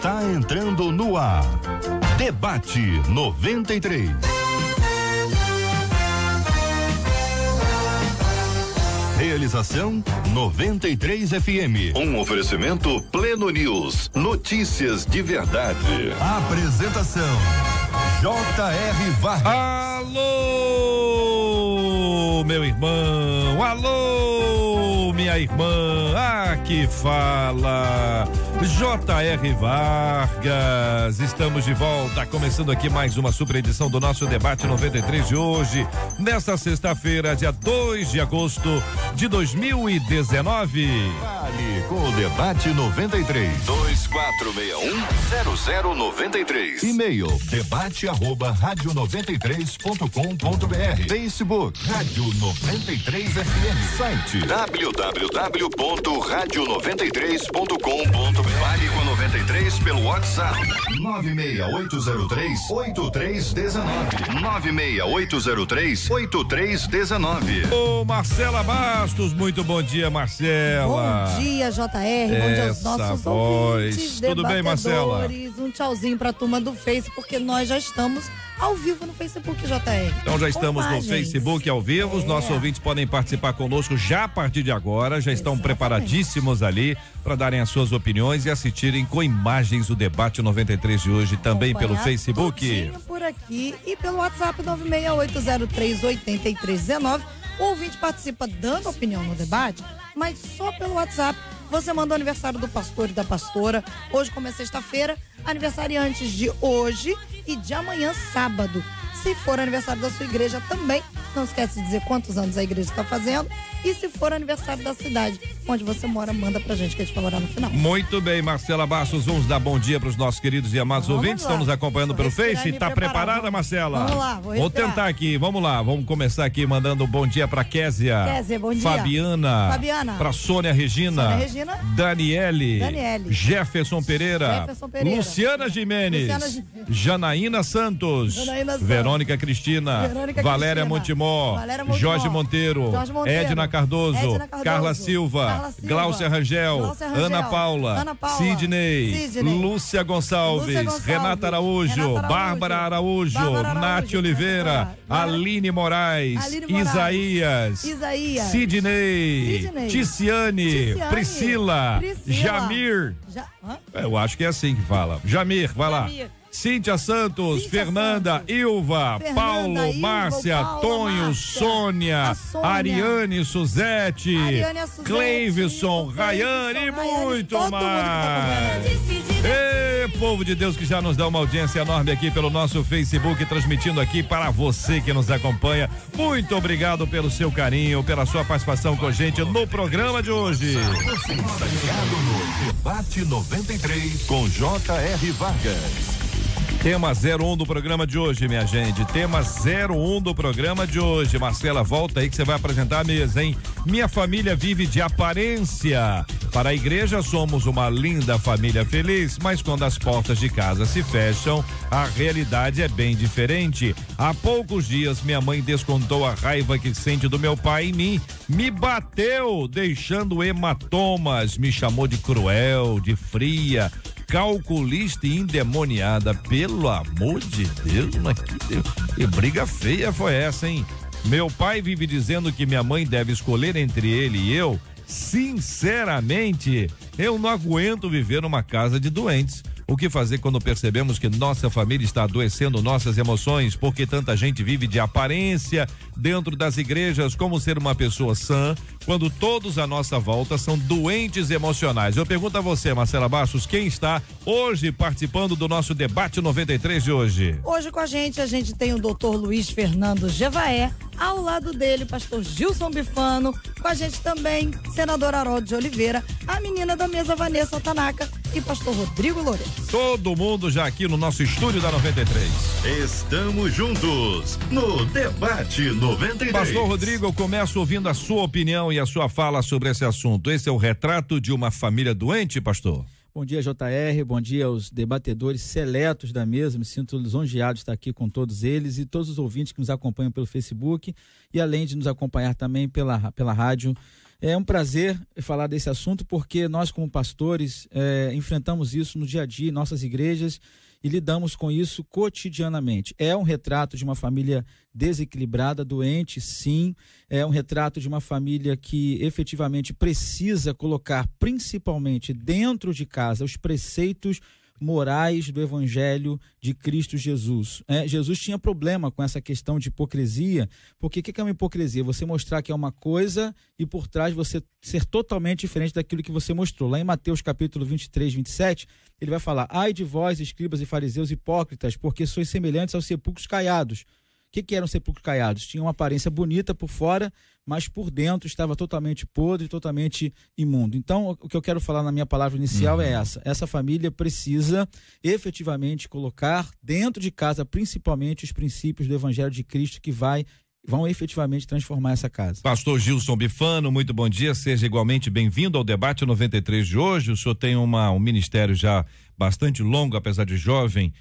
está entrando no ar. Debate 93. Realização 93 FM. Um oferecimento Pleno News. Notícias de verdade. Apresentação J.R. Vargas. Alô, meu irmão. Alô, minha irmã. Aqui fala J.R. Vargas. Estamos de volta, começando aqui mais uma super edição do nosso Debate 93 de hoje, nesta sexta-feira, dia 2 de agosto de 2019. Vale com o Debate 93. 2461-0093. E-mail debate@radio93.com.br. Facebook Rádio 93 FM. Site www.radio93.com.br. Vale com 93 pelo WhatsApp 96803-8319. 96803-8319. Ô, Marcela Bastos, muito bom dia, Marcela. Bom dia, JR, bom dia aos nossos ouvintes, tudo bem, Marcela? Um tchauzinho pra turma do Face, porque nós já estamos ao vivo no Facebook, JR. Então já estamos no Facebook ao vivo, os nossos ouvintes podem participar conosco já a partir de agora, já estão preparadíssimos ali para darem as suas opiniões e assistirem com imagens o Debate 93 de hoje, também pelo Facebook. Por aqui e pelo WhatsApp 968038319. O ouvinte participa dando opinião no debate, mas só pelo WhatsApp. Você mandou aniversário do pastor e da pastora. Hoje, como é sexta-feira, aniversariantes de hoje e de amanhã, sábado. Se for aniversário da sua igreja também, não esquece de dizer quantos anos a igreja está fazendo. E se for aniversário da cidade onde você mora, manda pra gente que a gente falará no final. Muito bem, Marcela Bastos, vamos dar bom dia para os nossos queridos e amados ouvintes. Estão nos acompanhando pelo Face. Tá preparada, Marcela? Vamos lá, vou tentar aqui, vamos lá. Vamos começar aqui mandando um bom dia pra Kézia. Kézia, bom dia. Fabiana. Pra Sônia Regina. Daniele. Jefferson Pereira. Luciana Gimenez. Janaína Santos. Verônica Cristina. Valéria Montemor. Jorge Monteiro. Edna Cardoso. Carla Silva. Gláucia Rangel. Ana Paula. Sidney. Lúcia Gonçalves. Renata Araújo. Bárbara Araújo. Nath Oliveira. Aline Moraes. Isaías. Sidney. Ticiane. Priscila. Jamir. Eu acho que é assim que fala. Jamir, vai lá. Cíntia Santos, Fernanda, Ilva, Paulo, Márcia, Tonho, Sônia, Ariane Suzete, Cleivson, Rayane e muito mais. Ei, povo de Deus que já nos dá uma audiência enorme aqui pelo nosso Facebook, transmitindo aqui para você que nos acompanha. Muito obrigado pelo seu carinho, pela sua participação com a gente no programa de hoje. Você está ligado no Debate 93 com J.R. Vargas. Tema 01 do programa de hoje, minha gente. Tema 01 do programa de hoje. Marcela, volta aí que você vai apresentar a mesa, hein? Minha família vive de aparência. Para a igreja somos uma linda família feliz, mas quando as portas de casa se fecham, a realidade é bem diferente. Há poucos dias minha mãe descontou a raiva que sente do meu pai em mim. Me bateu, deixando hematomas, me chamou de cruel, de fria, calculista e endemoniada. Pelo amor de Deus, mas que briga feia foi essa, hein? Meu pai vive dizendo que minha mãe deve escolher entre ele e eu. Sinceramente, eu não aguento viver numa casa de doentes. O que fazer quando percebemos que nossa família está adoecendo nossas emoções? Porque tanta gente vive de aparência dentro das igrejas. Como ser uma pessoa sã quando todos à nossa volta são doentes emocionais? Eu pergunto a você, Marcela Bastos, quem está hoje participando do nosso Debate 93 de hoje? Hoje com a gente tem o doutor Luiz Fernando Jevaé, ao lado dele, pastor Gilson Bifano, com a gente também, senador Harold de Oliveira, a menina da mesa Vanessa Tanaka e pastor Rodrigo Lourenço. Todo mundo já aqui no nosso estúdio da 93. Estamos juntos no Debate 93. Pastor Rodrigo, eu começo ouvindo a sua opinião e a sua fala sobre esse assunto. Esse é o retrato de uma família doente, pastor? Bom dia, JR, bom dia aos debatedores seletos da mesa, me sinto lisonjeado de estar aqui com todos eles e todos os ouvintes que nos acompanham pelo Facebook e além de nos acompanhar também pela rádio É um prazer falar desse assunto, porque nós, como pastores, enfrentamos isso no dia a dia em nossas igrejas e lidamos com isso cotidianamente. É um retrato de uma família desequilibrada, doente, sim. É um retrato de uma família que efetivamente precisa colocar, principalmente dentro de casa, os preceitos morais do Evangelho de Cristo Jesus. Jesus tinha problema com essa questão de hipocrisia, porque o que é uma hipocrisia? Você mostrar que é uma coisa e por trás você ser totalmente diferente daquilo que você mostrou. Lá em Mateus capítulo 23, 27, ele vai falar: ai de vós, escribas e fariseus hipócritas, porque sois semelhantes aos sepulcros caiados. O que eram sepulcros caiados? Tinham uma aparência bonita por fora, mas por dentro estava totalmente podre, totalmente imundo. Então, o que eu quero falar na minha palavra inicial é essa. Essa família precisa efetivamente colocar dentro de casa, principalmente, os princípios do Evangelho de Cristo que vão efetivamente transformar essa casa. Pastor Gilson Bifano, muito bom dia, seja igualmente bem-vindo ao debate 93 de hoje. O senhor tem um ministério já bastante longo, apesar de jovem,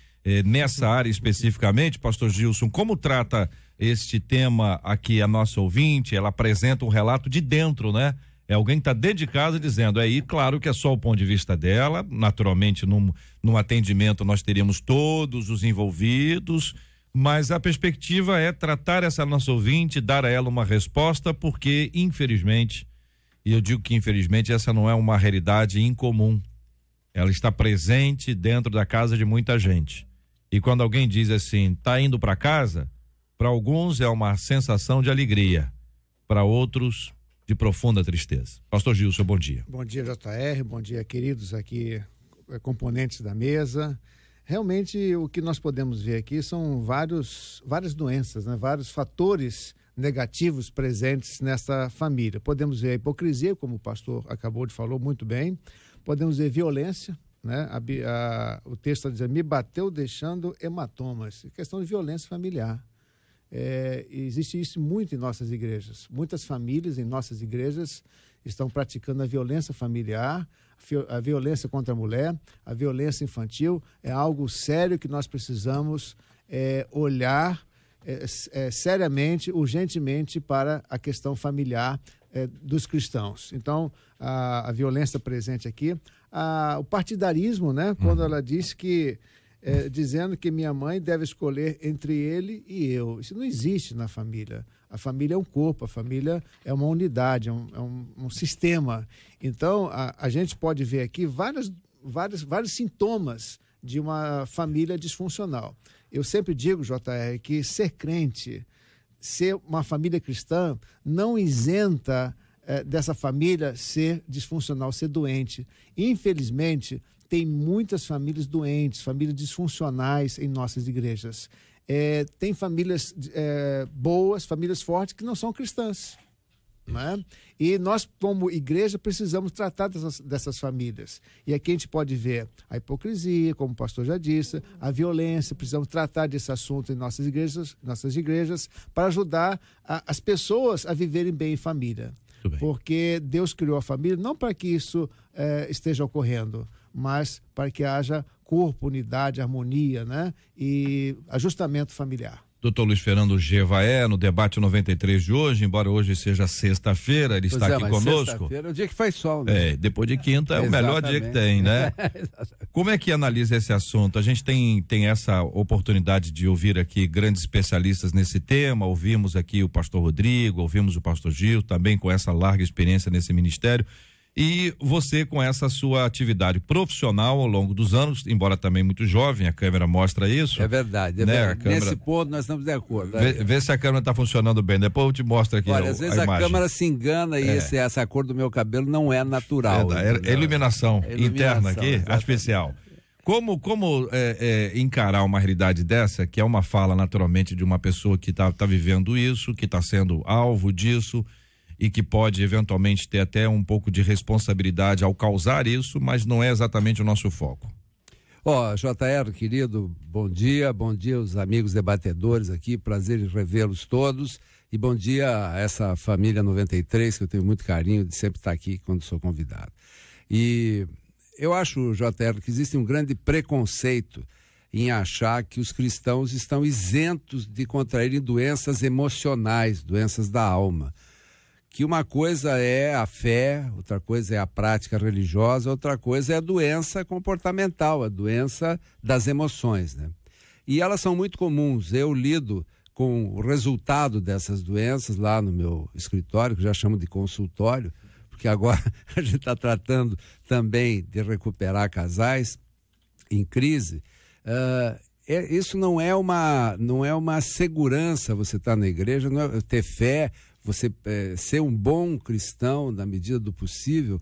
nessa área especificamente. Pastor Gilson, como trata este tema aqui a nossa ouvinte? Ela apresenta um relato de dentro, né? É alguém que está dentro de casa dizendo, aí claro que é só o ponto de vista dela, naturalmente num atendimento nós teríamos todos os envolvidos, mas a perspectiva é tratar essa nossa ouvinte, dar a ela uma resposta, porque infelizmente, e eu digo que infelizmente essa não é uma realidade incomum, ela está presente dentro da casa de muita gente. E quando alguém diz assim, tá indo para casa, para alguns é uma sensação de alegria, para outros de profunda tristeza. Pastor Gilson, bom dia. Bom dia, JR, bom dia, queridos aqui, componentes da mesa. Realmente o que nós podemos ver aqui são várias doenças, né? Vários fatores negativos presentes nessa família. Podemos ver a hipocrisia, como o pastor acabou de falar muito bem, podemos ver violência, né? O texto está dizendo, me bateu deixando hematomas, questão de violência familiar. Existe isso muito em nossas igrejas. Muitas famílias em nossas igrejas estão praticando a violência familiar, a violência contra a mulher, a violência infantil. É algo sério que nós precisamos olhar seriamente, urgentemente para a questão familiar dos cristãos. Então, a violência presente aqui, o partidarismo, né? Quando ela diz que dizendo que minha mãe deve escolher entre ele e eu. Isso não existe na família. A família é um corpo, a família é uma unidade, é um sistema. Então, a gente pode ver aqui vários sintomas de uma família disfuncional. Eu sempre digo, JR, que ser crente, ser uma família cristã, não isenta dessa família ser disfuncional, ser doente. Infelizmente, tem muitas famílias doentes, famílias disfuncionais em nossas igrejas. Tem famílias boas, famílias fortes que não são cristãs. Né? E nós, como igreja, precisamos tratar dessas famílias. E aqui a gente pode ver a hipocrisia, como o pastor já disse, a violência. Precisamos tratar desse assunto em nossas igrejas para ajudar as pessoas a viverem bem em família. Porque Deus criou a família não para que isso esteja ocorrendo, mas para que haja corpo, unidade, harmonia, né? E ajustamento familiar. Doutor Luiz Fernando Gevaé, no debate 93 de hoje, embora hoje seja sexta-feira, ele está aqui conosco. Sexta-feira é o dia que faz sol, né? Depois de quinta é o melhor dia que tem, né? Como é que analisa esse assunto? A gente tem essa oportunidade de ouvir aqui grandes especialistas nesse tema, ouvimos aqui o pastor Rodrigo, ouvimos o pastor Gil, também com essa larga experiência nesse ministério. E você, com essa sua atividade profissional ao longo dos anos, embora também muito jovem, a câmera mostra isso. É verdade, né? Câmera... Nesse ponto nós estamos de acordo. Né? Vê se a câmera está funcionando bem, depois eu te mostro aqui. Olha, às vezes a câmera se engana e essa cor do meu cabelo não é natural. É iluminação interna aqui, exatamente. Artificial. Como encarar uma realidade dessa, que é uma fala naturalmente de uma pessoa que tá vivendo isso, que está sendo alvo disso, e que pode eventualmente ter até um pouco de responsabilidade ao causar isso, mas não é exatamente o nosso foco. JR, querido, bom dia aos amigos debatedores aqui, prazer em revê-los todos, e bom dia a essa família 93, que eu tenho muito carinho de sempre estar aqui quando sou convidado. E eu acho, JR, que existe um grande preconceito em achar que os cristãos estão isentos de contraírem doenças emocionais, doenças da alma. que uma coisa é a fé, outra coisa é a prática religiosa, outra coisa é a doença comportamental, a doença das emoções, né? E elas são muito comuns. Eu lido com o resultado dessas doenças lá no meu escritório, que já chamo de consultório, porque agora a gente está tratando também de recuperar casais em crise. Isso não é uma segurança, você estar na igreja, não é ter fé, você ser um bom cristão na medida do possível.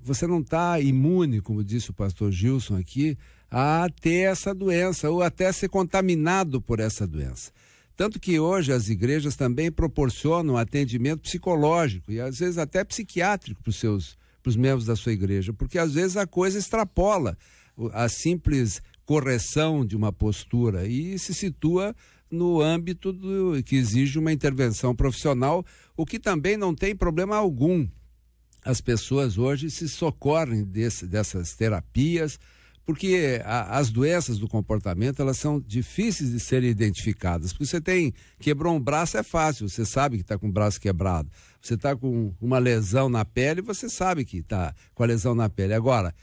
Você não está imune, como disse o pastor Gilson aqui, a ter essa doença ou até ser contaminado por essa doença. Tanto que hoje as igrejas também proporcionam atendimento psicológico e às vezes até psiquiátrico para os membros da sua igreja, porque às vezes a coisa extrapola a simples correção de uma postura e se situa no âmbito que exige uma intervenção profissional, o que também não tem problema algum. As pessoas hoje se socorrem dessas terapias, porque as doenças do comportamento, elas são difíceis de serem identificadas. Porque você quebrou um braço, é fácil, você sabe que está com o braço quebrado. Você está com uma lesão na pele, você sabe que está com a lesão na pele. Agora,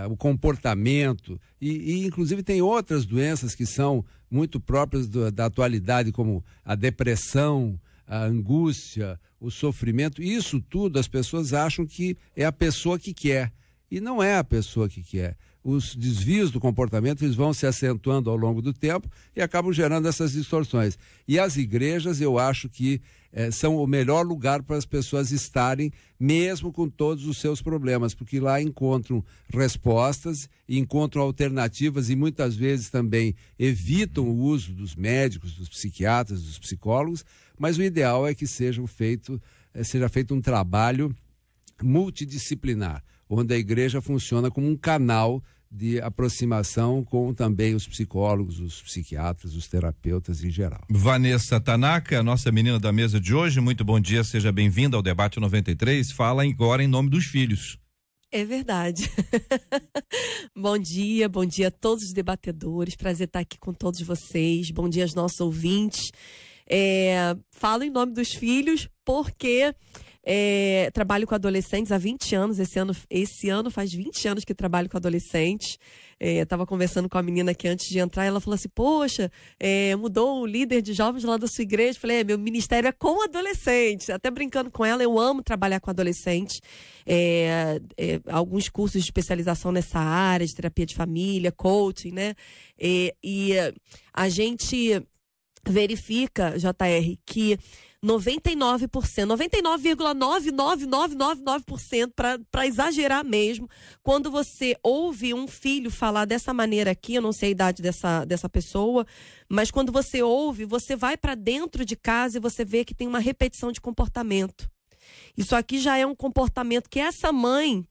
o comportamento, e inclusive tem outras doenças que são muito próprias da atualidade, como a depressão, a angústia, o sofrimento. Isso tudo as pessoas acham que é a pessoa que quer. E não é a pessoa que quer. Os desvios do comportamento, eles vão se acentuando ao longo do tempo e acabam gerando essas distorções. E as igrejas, eu acho que são o melhor lugar para as pessoas estarem, mesmo com todos os seus problemas, porque lá encontram respostas, encontram alternativas e muitas vezes também evitam o uso dos médicos, dos psiquiatras, dos psicólogos, mas o ideal é que seja feito um trabalho multidisciplinar, onde a igreja funciona como um canal de aproximação com também os psicólogos, os psiquiatras, os terapeutas em geral. Vanessa Tanaka, nossa menina da mesa de hoje, muito bom dia, seja bem-vinda ao Debate 93, fala agora em nome dos filhos. É verdade. Bom dia a todos os debatedores, prazer estar aqui com todos vocês, bom dia aos nossos ouvintes. Falo em nome dos filhos porque trabalho com adolescentes há 20 anos, esse ano faz 20 anos que trabalho com adolescentes. Estava conversando com a menina aqui antes de entrar, ela falou assim, poxa, mudou o líder de jovens lá da sua igreja. Falei, meu ministério é com adolescentes. Até brincando com ela, eu amo trabalhar com adolescentes. Alguns cursos de especialização nessa área, de terapia de família, coaching, né? E a gente verifica, JR, que 99,99999% para exagerar mesmo, quando você ouve um filho falar dessa maneira aqui, eu não sei a idade dessa pessoa, mas quando você ouve, você vai para dentro de casa e você vê que tem uma repetição de comportamento. Isso aqui já é um comportamento que essa mãe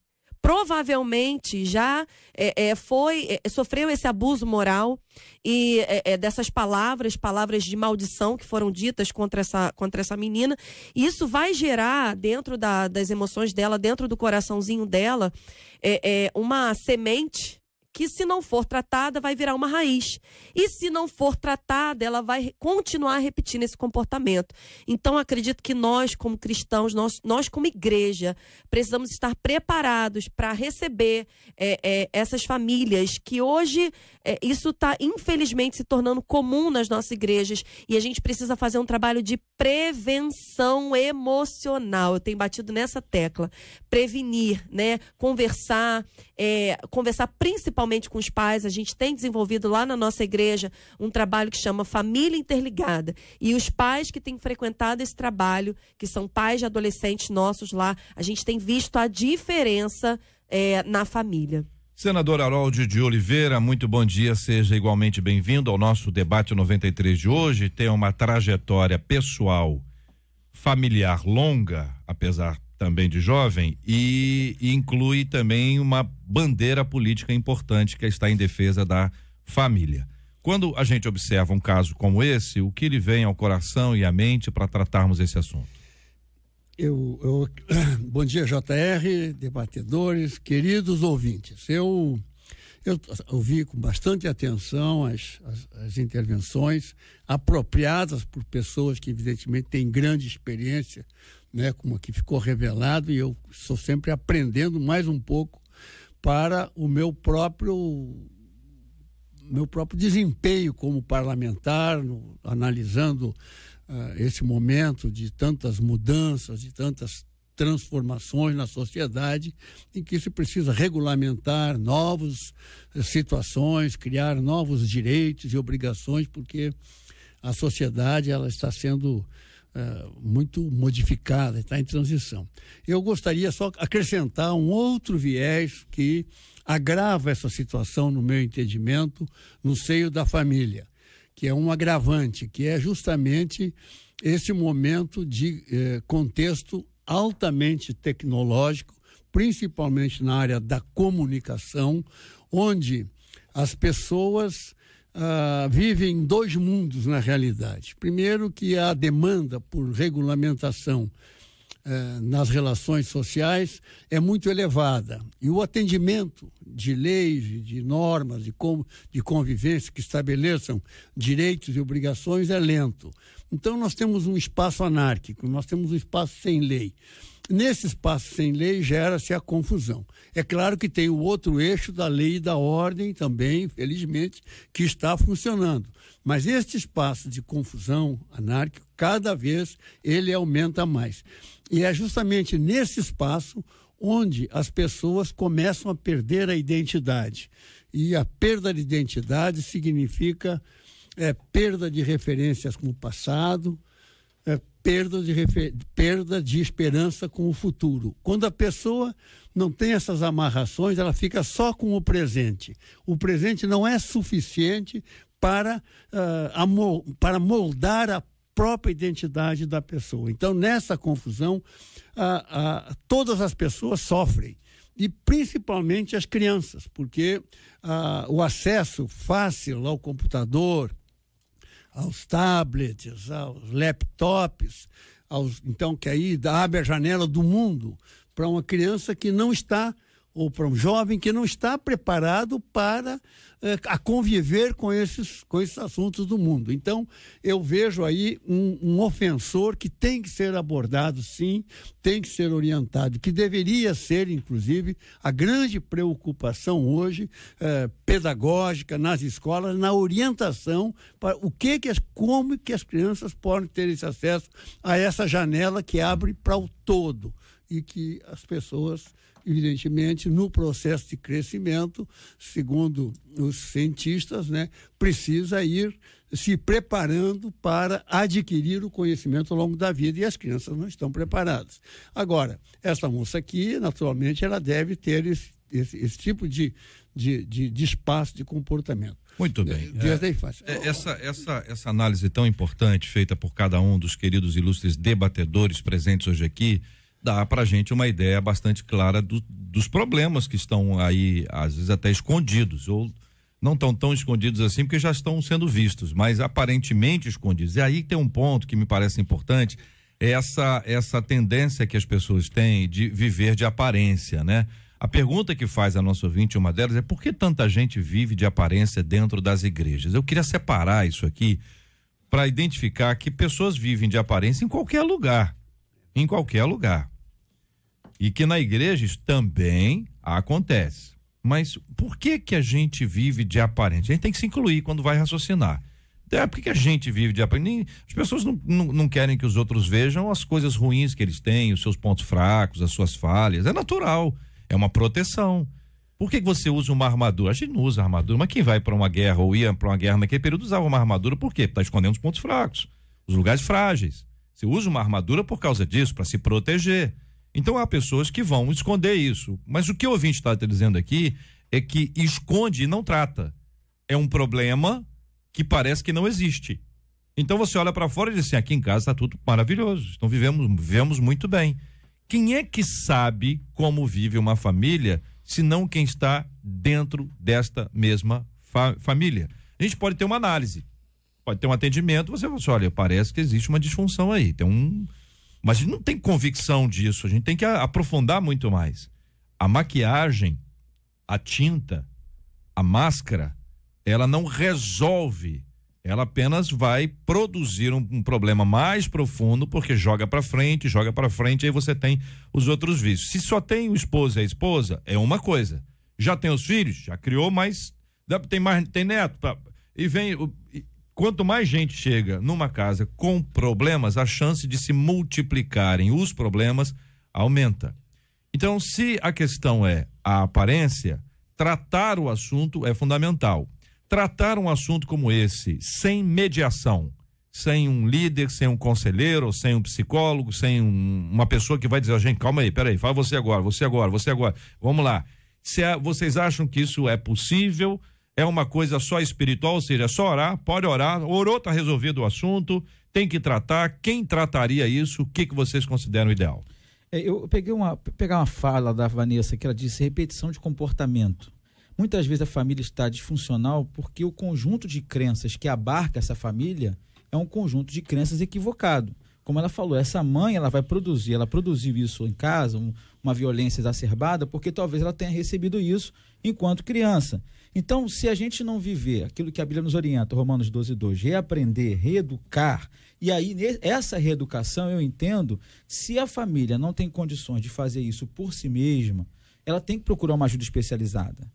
provavelmente já sofreu esse abuso moral e dessas palavras de maldição que foram ditas contra essa menina. E isso vai gerar dentro das emoções dela, dentro do coraçãozinho dela, uma semente que, se não for tratada, vai virar uma raiz. E se não for tratada, ela vai continuar repetindo esse comportamento. Então, acredito que nós, como cristãos, nós como igreja, precisamos estar preparados para receber essas famílias que hoje, isso está, infelizmente, se tornando comum nas nossas igrejas. E a gente precisa fazer um trabalho de prevenção emocional. Eu tenho batido nessa tecla. Prevenir, né? Conversar principalmente com os pais. A gente tem desenvolvido lá na nossa igreja um trabalho que chama Família Interligada. E os pais que têm frequentado esse trabalho, que são pais de adolescentes nossos lá, a gente tem visto a diferença na família. Senador Harold de Oliveira, muito bom dia, seja igualmente bem-vindo ao nosso Debate 93 de hoje. Tem uma trajetória pessoal, familiar longa, apesar também de jovem, e inclui também uma bandeira política importante que está em defesa da família. Quando a gente observa um caso como esse, o que lhe vem ao coração e à mente para tratarmos esse assunto? Bom dia, JR, debatedores, queridos ouvintes. Eu ouvi com bastante atenção as intervenções apropriadas por pessoas que, evidentemente, têm grande experiência né, como aqui ficou revelado, e eu estou sempre aprendendo mais um pouco para o meu próprio desempenho como parlamentar, analisando esse momento de tantas mudanças, de tantas transformações na sociedade, em que se precisa regulamentar novas situações, criar novos direitos e obrigações, porque a sociedade ela está sendo muito modificada, está em transição. Eu gostaria só acrescentar um outro viés que agrava essa situação, no meu entendimento, no seio da família, que é um agravante, que é justamente esse momento de contexto altamente tecnológico, principalmente na área da comunicação, onde as pessoas vivem dois mundos na realidade. Primeiro, que a demanda por regulamentação nas relações sociais é muito elevada, e o atendimento de leis, de normas, de convivência que estabeleçam direitos e obrigações é lento. Então nós temos um espaço anárquico, nós temos um espaço sem lei. Nesse espaço sem lei gera-se a confusão. É claro que tem o outro eixo da lei e da ordem também, felizmente, que está funcionando. Mas este espaço de confusão anárquico, cada vez ele aumenta mais. E é justamente nesse espaço onde as pessoas começam a perder a identidade. E a perda de identidade significa perda de referências com o passado, perda de esperança com o futuro. Quando a pessoa não tem essas amarrações, ela fica só com o presente. O presente não é suficiente para moldar a própria identidade da pessoa. Então, nessa confusão, todas as pessoas sofrem, e principalmente as crianças, porque o acesso fácil ao computador, aos tablets, aos laptops, então que aí abre a janela do mundo para uma criança que não está, ou para um jovem que não está preparado para a conviver com esses assuntos do mundo. Então, eu vejo aí um ofensor que tem que ser abordado, sim, tem que ser orientado, que deveria ser, inclusive, a grande preocupação hoje, pedagógica, nas escolas, na orientação para como que as crianças podem ter esse acesso a essa janela que abre para o todo, e que as pessoas, evidentemente, no processo de crescimento, segundo os cientistas, né, precisa ir se preparando para adquirir o conhecimento ao longo da vida, e as crianças não estão preparadas. Agora, essa moça aqui, naturalmente, ela deve ter esse tipo de espaço de comportamento. Muito bem. Essa análise tão importante feita por cada um dos queridos ilustres debatedores presentes hoje aqui dá para a gente uma ideia bastante clara dos problemas que estão aí, às vezes até escondidos, ou não estão tão escondidos assim, porque já estão sendo vistos, mas aparentemente escondidos. E aí tem um ponto que me parece importante, é essa tendência que as pessoas têm de viver de aparência, né? A pergunta que faz a nossa ouvinte, uma delas, é por que tanta gente vive de aparência dentro das igrejas? Eu queria separar isso aqui para identificar que pessoas vivem de aparência em qualquer lugar. Em qualquer lugar. E que na igreja isso também acontece. Mas por que a gente vive de aparência? A gente tem que se incluir quando vai raciocinar. Por que a gente vive de aparência? As pessoas não querem que os outros vejam as coisas ruins que eles têm, os seus pontos fracos, as suas falhas. É natural, é uma proteção. Por que você usa uma armadura? A gente não usa armadura, mas quem vai para uma guerra ou ia para uma guerra naquele período usava uma armadura por quê? Está escondendo os pontos fracos, os lugares frágeis. Você usa uma armadura por causa disso, para se proteger. Então há pessoas que vão esconder isso. Mas o que o ouvinte está dizendo aqui é que esconde e não trata. É um problema que parece que não existe. Então você olha para fora e diz assim, aqui em casa está tudo maravilhoso. Então vivemos muito bem. Quem é que sabe como vive uma família, se não quem está dentro desta mesma família? A gente pode ter uma análise. Pode ter um atendimento, você fala assim, olha, parece que existe uma disfunção aí, mas a gente não tem convicção disso, a gente tem que aprofundar muito mais. A maquiagem, a tinta, a máscara, ela não resolve ela apenas vai produzir um problema mais profundo, porque joga para frente, aí você tem os outros vícios. Se só tem o esposo e a esposa, é uma coisa. Já tem os filhos, já criou, mas tem neto, e vem. Quanto mais gente chega numa casa com problemas, a chance de se multiplicarem os problemas aumenta. Então, se a questão é a aparência, tratar o assunto é fundamental. Tratar um assunto como esse, sem mediação, sem um líder, sem um conselheiro, sem um psicólogo, sem uma pessoa que vai dizer, gente, calma aí, peraí, fala você agora, vamos lá. Vocês acham que isso é possível? É uma coisa só espiritual, ou seja, é só orar, pode orar, orou, tá resolvido o assunto, tem que tratar, quem trataria isso, o que vocês consideram ideal? Eu pegar uma fala da Vanessa, que ela disse repetição de comportamento. Muitas vezes a família está disfuncional porque o conjunto de crenças que abarca essa família é um conjunto de crenças equivocado. Como ela falou, essa mãe ela produziu isso em casa, uma violência exacerbada, porque talvez ela tenha recebido isso enquanto criança. Então, se a gente não viver aquilo que a Bíblia nos orienta, Romanos 12:2, reaprender, reeducar, e aí essa reeducação eu entendo, se a família não tem condições de fazer isso por si mesma, ela tem que procurar uma ajuda especializada.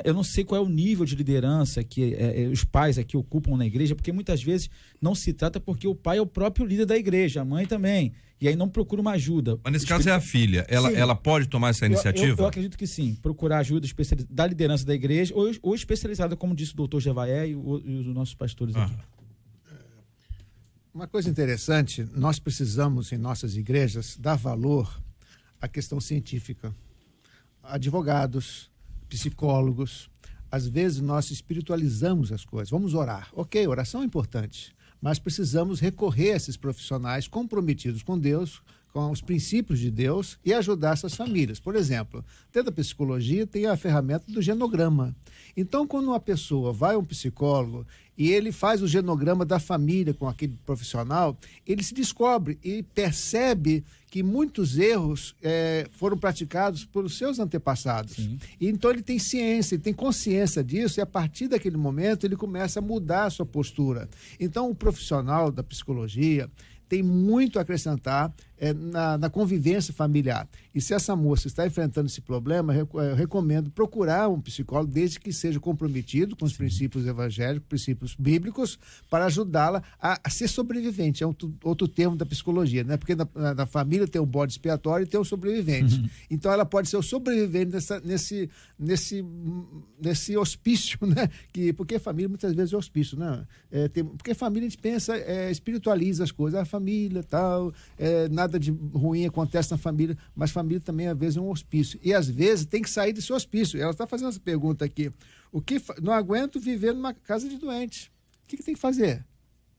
Eu não sei qual é o nível de liderança que os pais aqui ocupam na igreja, porque muitas vezes não se trata porque o pai é o próprio líder da igreja, a mãe também, e aí não procura uma ajuda. Mas nesse caso é a filha, ela pode tomar essa iniciativa? Eu acredito que sim, procurar ajuda da liderança da igreja ou especializada, como disse o doutor Jevaé e os nossos pastores aqui. Uma coisa interessante, nós precisamos em nossas igrejas dar valor à questão científica. Advogados, psicólogos, às vezes nós espiritualizamos as coisas. Vamos orar. Ok, oração é importante, mas precisamos recorrer a esses profissionais comprometidos com Deus, com os princípios de Deus e ajudar essas famílias. Por exemplo, dentro da psicologia tem a ferramenta do genograma. Então, quando uma pessoa vai a um psicólogo e ele faz o genograma da família com aquele profissional, ele se descobre e percebe que muitos erros foram praticados pelos seus antepassados. Sim. E então ele tem ciência, ele tem consciência disso, e a partir daquele momento ele começa a mudar a sua postura. Então o profissional da psicologia tem muito a acrescentar na convivência familiar. E se essa moça está enfrentando esse problema, eu recomendo procurar um psicólogo, desde que seja comprometido com os princípios evangélicos, princípios bíblicos, para ajudá-la a ser sobrevivente. É outro termo da psicologia, né? Porque na família tem o bode expiatório e tem o sobrevivente. Uhum. Então ela pode ser o sobrevivente nesse hospício, né? Porque a família muitas vezes é hospício, né? Porque a família a gente pensa, espiritualiza as coisas, a família tal, nada de ruim acontece na família, mas família também às vezes é um hospício. E às vezes tem que sair desse hospício. Ela está fazendo essa pergunta aqui. Não aguento viver numa casa de doente. O que tem que fazer?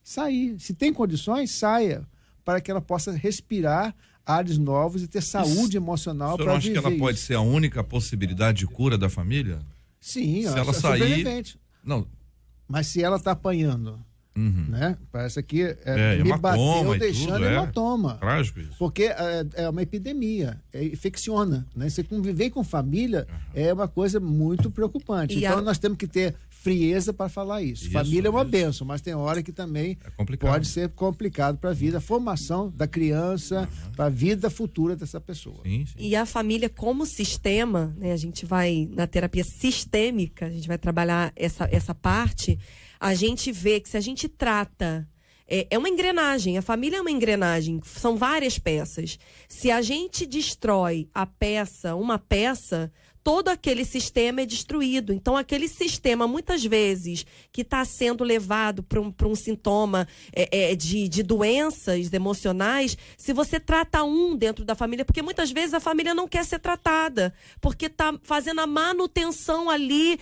Sair. Se tem condições, saia, para que ela possa respirar ares novos e ter saúde emocional para viver. Você acha que ela pode ser a única possibilidade de cura da família? Sim, se ela sair. Não. Mas se ela está apanhando, né? Parece que me bateu deixando hematoma. Trágico isso. Porque é uma epidemia, infecciona, né? Você conviver com família é uma coisa muito preocupante. Então nós temos que ter frieza para falar isso. Família é uma bênção, mas tem hora que também pode ser complicado para a vida, a formação da criança, para a vida futura dessa pessoa. Sim. E a família como sistema, né? A gente vai na terapia sistêmica, a gente vai trabalhar essa parte. A gente vê que se a gente trata, é uma engrenagem, a família é uma engrenagem, são várias peças. Se a gente destrói uma peça, todo aquele sistema é destruído. Então, aquele sistema, muitas vezes, que está sendo levado para um sintoma de doenças emocionais, se você trata dentro da família, porque muitas vezes a família não quer ser tratada, porque está fazendo a manutenção ali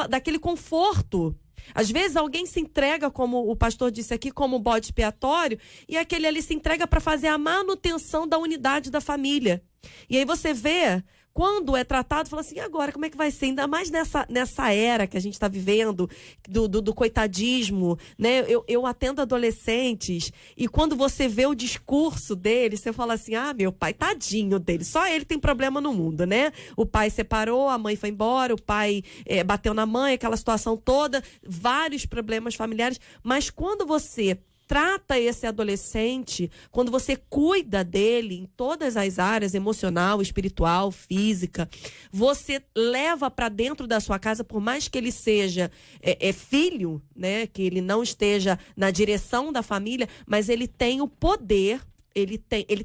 daquele conforto. Às vezes alguém se entrega, como o pastor disse aqui, como bode expiatório, e aquele ali se entrega para fazer a manutenção da unidade da família. E aí você vê quando é tratado, fala assim, agora, como é que vai ser? Ainda mais nessa era que a gente está vivendo, do coitadismo, né? Eu atendo adolescentes, e quando você vê o discurso deles, você fala assim, meu pai, tadinho dele, só ele tem problema no mundo, né? O pai separou, a mãe foi embora, o pai bateu na mãe, aquela situação toda, vários problemas familiares, mas quando você trata esse adolescente, quando você cuida dele em todas as áreas, emocional, espiritual, física, você leva para dentro da sua casa, por mais que ele seja filho, né, que ele não esteja na direção da família, mas ele tem o poder, ele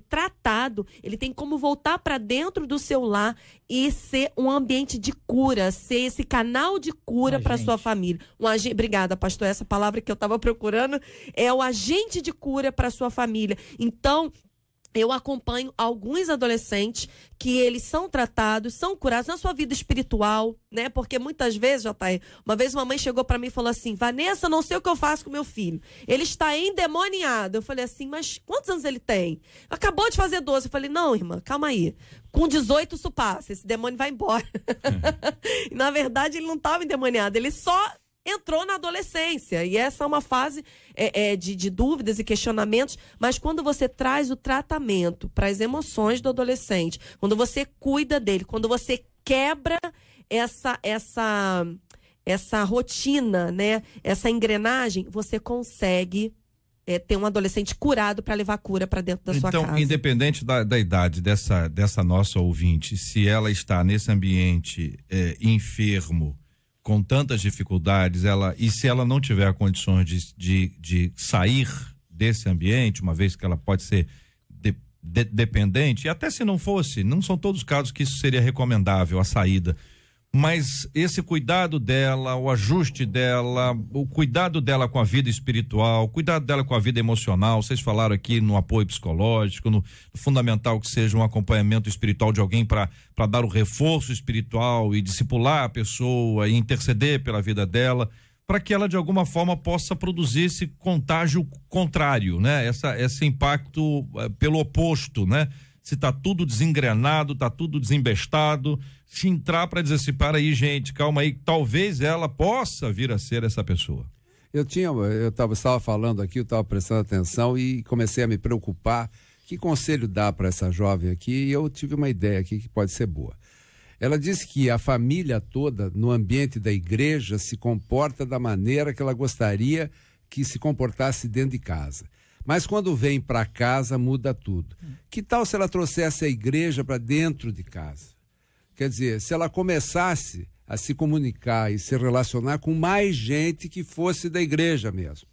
tratado, ele tem como voltar para dentro do seu lar e ser um ambiente de cura, ser esse canal de cura para sua família. Obrigada, pastor, essa palavra que eu estava procurando é o agente de cura para sua família. Então, eu acompanho alguns adolescentes que eles são tratados, são curados na sua vida espiritual, né? Porque muitas vezes, JR, uma vez uma mãe chegou para mim e falou assim, Vanessa, não sei o que eu faço com meu filho. Ele está endemoniado. Eu falei assim, mas quantos anos ele tem? Acabou de fazer 12. Eu falei, não, irmã, calma aí. Com 18 isso passa, esse demônio vai embora. E, na verdade, ele não estava endemoniado, ele só entrou na adolescência, e essa é uma fase de dúvidas e questionamentos, mas quando você traz o tratamento para as emoções do adolescente, quando você cuida dele, quando você quebra essa rotina, né, essa engrenagem, você consegue ter um adolescente curado para levar cura para dentro da sua casa. Então, independente da idade dessa nossa ouvinte, se ela está nesse ambiente enfermo, com tantas dificuldades, e se ela não tiver condições de sair desse ambiente, uma vez que ela pode ser dependente, e até se não fosse, não são todos os casos que isso seria recomendável, a saída, mas esse cuidado dela, o ajuste dela, o cuidado dela com a vida espiritual, o cuidado dela com a vida emocional, vocês falaram aqui no apoio psicológico, no fundamental que seja um acompanhamento espiritual de alguém para dar o reforço espiritual e discipular a pessoa e interceder pela vida dela, para que ela de alguma forma possa produzir esse contágio contrário, né? Esse impacto pelo oposto, né? Se tá tudo desengrenado, tá tudo desembestado, se entrar para dizer assim, para aí, gente, calma aí, talvez ela possa vir a ser essa pessoa. Eu estava falando aqui, eu estava prestando atenção e comecei a me preocupar. Que conselho dá para essa jovem aqui? E eu tive uma ideia aqui que pode ser boa. Ela disse que a família toda, no ambiente da igreja, se comporta da maneira que ela gostaria que se comportasse dentro de casa. Mas quando vem para casa, muda tudo. Que tal se ela trouxesse a igreja para dentro de casa? Quer dizer, se ela começasse a se comunicar e se relacionar com mais gente que fosse da igreja mesmo.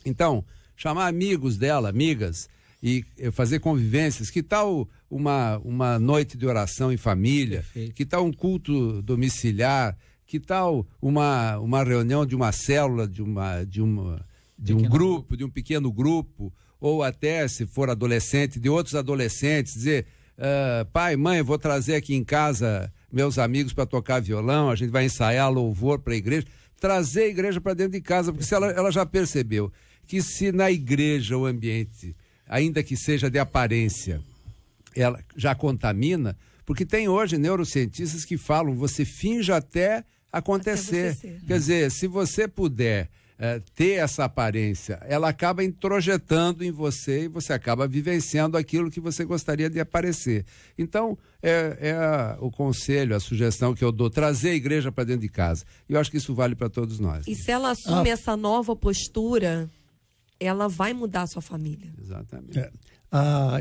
Então, chamar amigos dela, amigas, e fazer convivências. Que tal uma noite de oração em família? Perfeito. Que tal um culto domiciliar? Que tal uma reunião de uma célula, de um grupo, de um pequeno grupo, ou até, se for adolescente, de outros adolescentes, dizer, pai, mãe, vou trazer aqui em casa meus amigos para tocar violão, a gente vai ensaiar louvor para a igreja, trazer a igreja para dentro de casa, porque se ela já percebeu que se na igreja o ambiente, ainda que seja de aparência, ela já contamina, porque tem hoje neurocientistas que falam, você finge até acontecer. Quer dizer, se você puder ter essa aparência, ela acaba introjetando em você e você acaba vivenciando aquilo que você gostaria de aparecer. Então, o conselho, a sugestão que eu dou, trazer a igreja para dentro de casa. E eu acho que isso vale para todos nós. E se ela assume essa nova postura, ela vai mudar a sua família. Exatamente.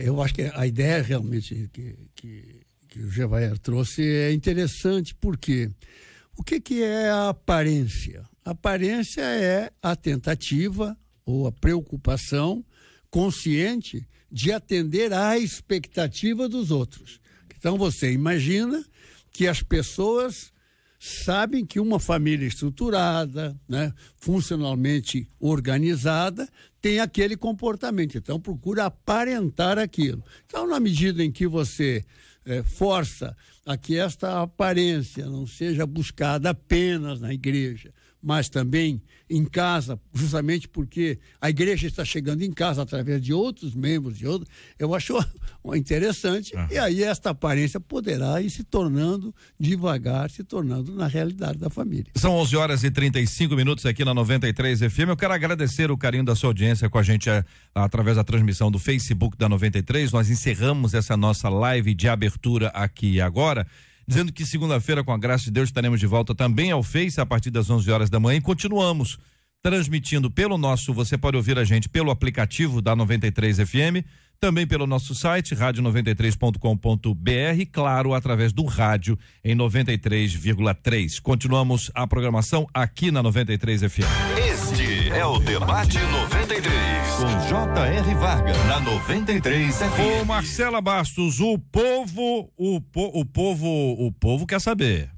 Eu acho que a ideia realmente que o Gevaer trouxe é interessante, porque o que é a aparência? A aparência é a tentativa ou a preocupação consciente de atender à expectativa dos outros. Então você imagina que as pessoas sabem que uma família estruturada, né, funcionalmente organizada, tem aquele comportamento. Então procura aparentar aquilo. Então, na medida em que você força a que esta aparência não seja buscada apenas na igreja, mas também em casa, justamente porque a igreja está chegando em casa através de outros membros, eu acho interessante, e aí esta aparência poderá ir se tornando devagar, se tornando na realidade da família. São 11h35 aqui na 93 FM. Eu quero agradecer o carinho da sua audiência com a gente através da transmissão do Facebook da 93. Nós encerramos essa nossa live de abertura aqui agora, dizendo que segunda-feira, com a graça de Deus, estaremos de volta também ao Face a partir das 11 horas da manhã e continuamos transmitindo você pode ouvir a gente pelo aplicativo da 93 FM, também pelo nosso site radio93.com.br, claro, através do rádio em 93,3. Continuamos a programação aqui na 93 FM. Este é o Debate 93 com J.R. Vargas na 93 FM. Ô Marcela Bastos, o povo quer saber.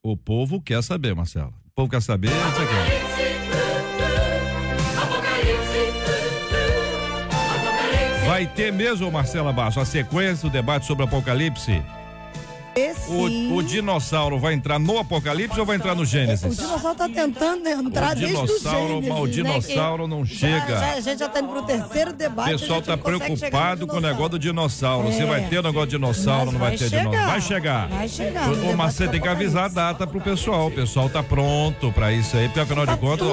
O povo quer saber, Marcela. O povo quer saber, você quer. Vai ter mesmo, Marcela Bastos, a sequência do debate sobre o Apocalipse? O dinossauro vai entrar no Apocalipse ou vai entrar no Gênesis? O dinossauro está tentando entrar desde o Gênesis. O dinossauro não chega. A gente já está indo pro terceiro debate. O pessoal está preocupado com o negócio do dinossauro. Você vai ter o negócio do dinossauro, não vai ter dinossauro? Vai chegar. Mas você tem que avisar a data pro pessoal. O pessoal tá pronto para isso aí, porque afinal de contas,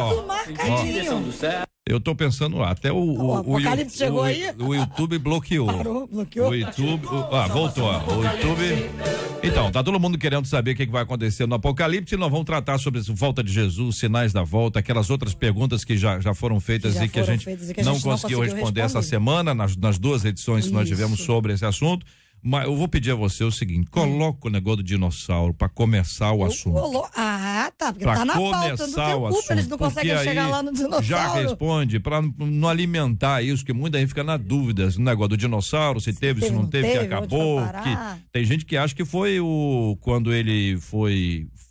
eu tô pensando lá, até o Apocalipse chegou aí? O YouTube bloqueou. Bloqueou? O YouTube, voltou, o YouTube. Então, tá todo mundo querendo saber o que vai acontecer no Apocalipse, e nós vamos tratar sobre a volta de Jesus, sinais da volta, aquelas outras perguntas que já foram feitas e que a gente não conseguiu responder essa semana, nas duas edições que nós tivemos sobre esse assunto. Mas eu vou pedir a você o seguinte: coloca o negócio do dinossauro para começar o assunto. Porque tá na pauta, não tem culpa, eles não conseguem chegar lá no dinossauro. Já responde, para não alimentar isso, que muita gente fica na dúvida, o negócio do dinossauro, se teve, se não teve, que acabou. Tem gente que acha que foi quando ele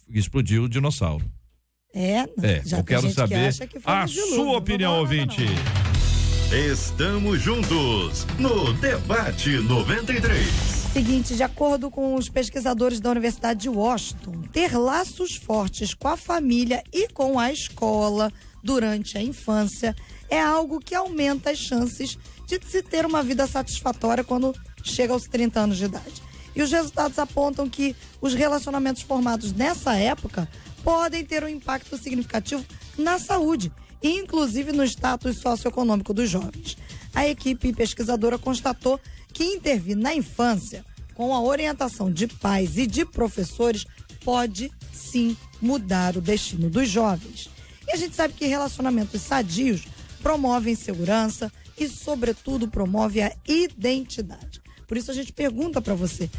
explodiu o dinossauro. Eu quero saber a sua opinião, ouvinte. Estamos juntos no Debate 93. Seguinte, de acordo com os pesquisadores da Universidade de Washington, ter laços fortes com a família e com a escola durante a infância é algo que aumenta as chances de se ter uma vida satisfatória quando chega aos 30 anos de idade. E os resultados apontam que os relacionamentos formados nessa época podem ter um impacto significativo na saúde, inclusive no status socioeconômico dos jovens. A equipe pesquisadora constatou que intervir na infância, com a orientação de pais e de professores, pode sim mudar o destino dos jovens. E a gente sabe que relacionamentos sadios promovem segurança e, sobretudo, promove a identidade. Por isso a gente pergunta para você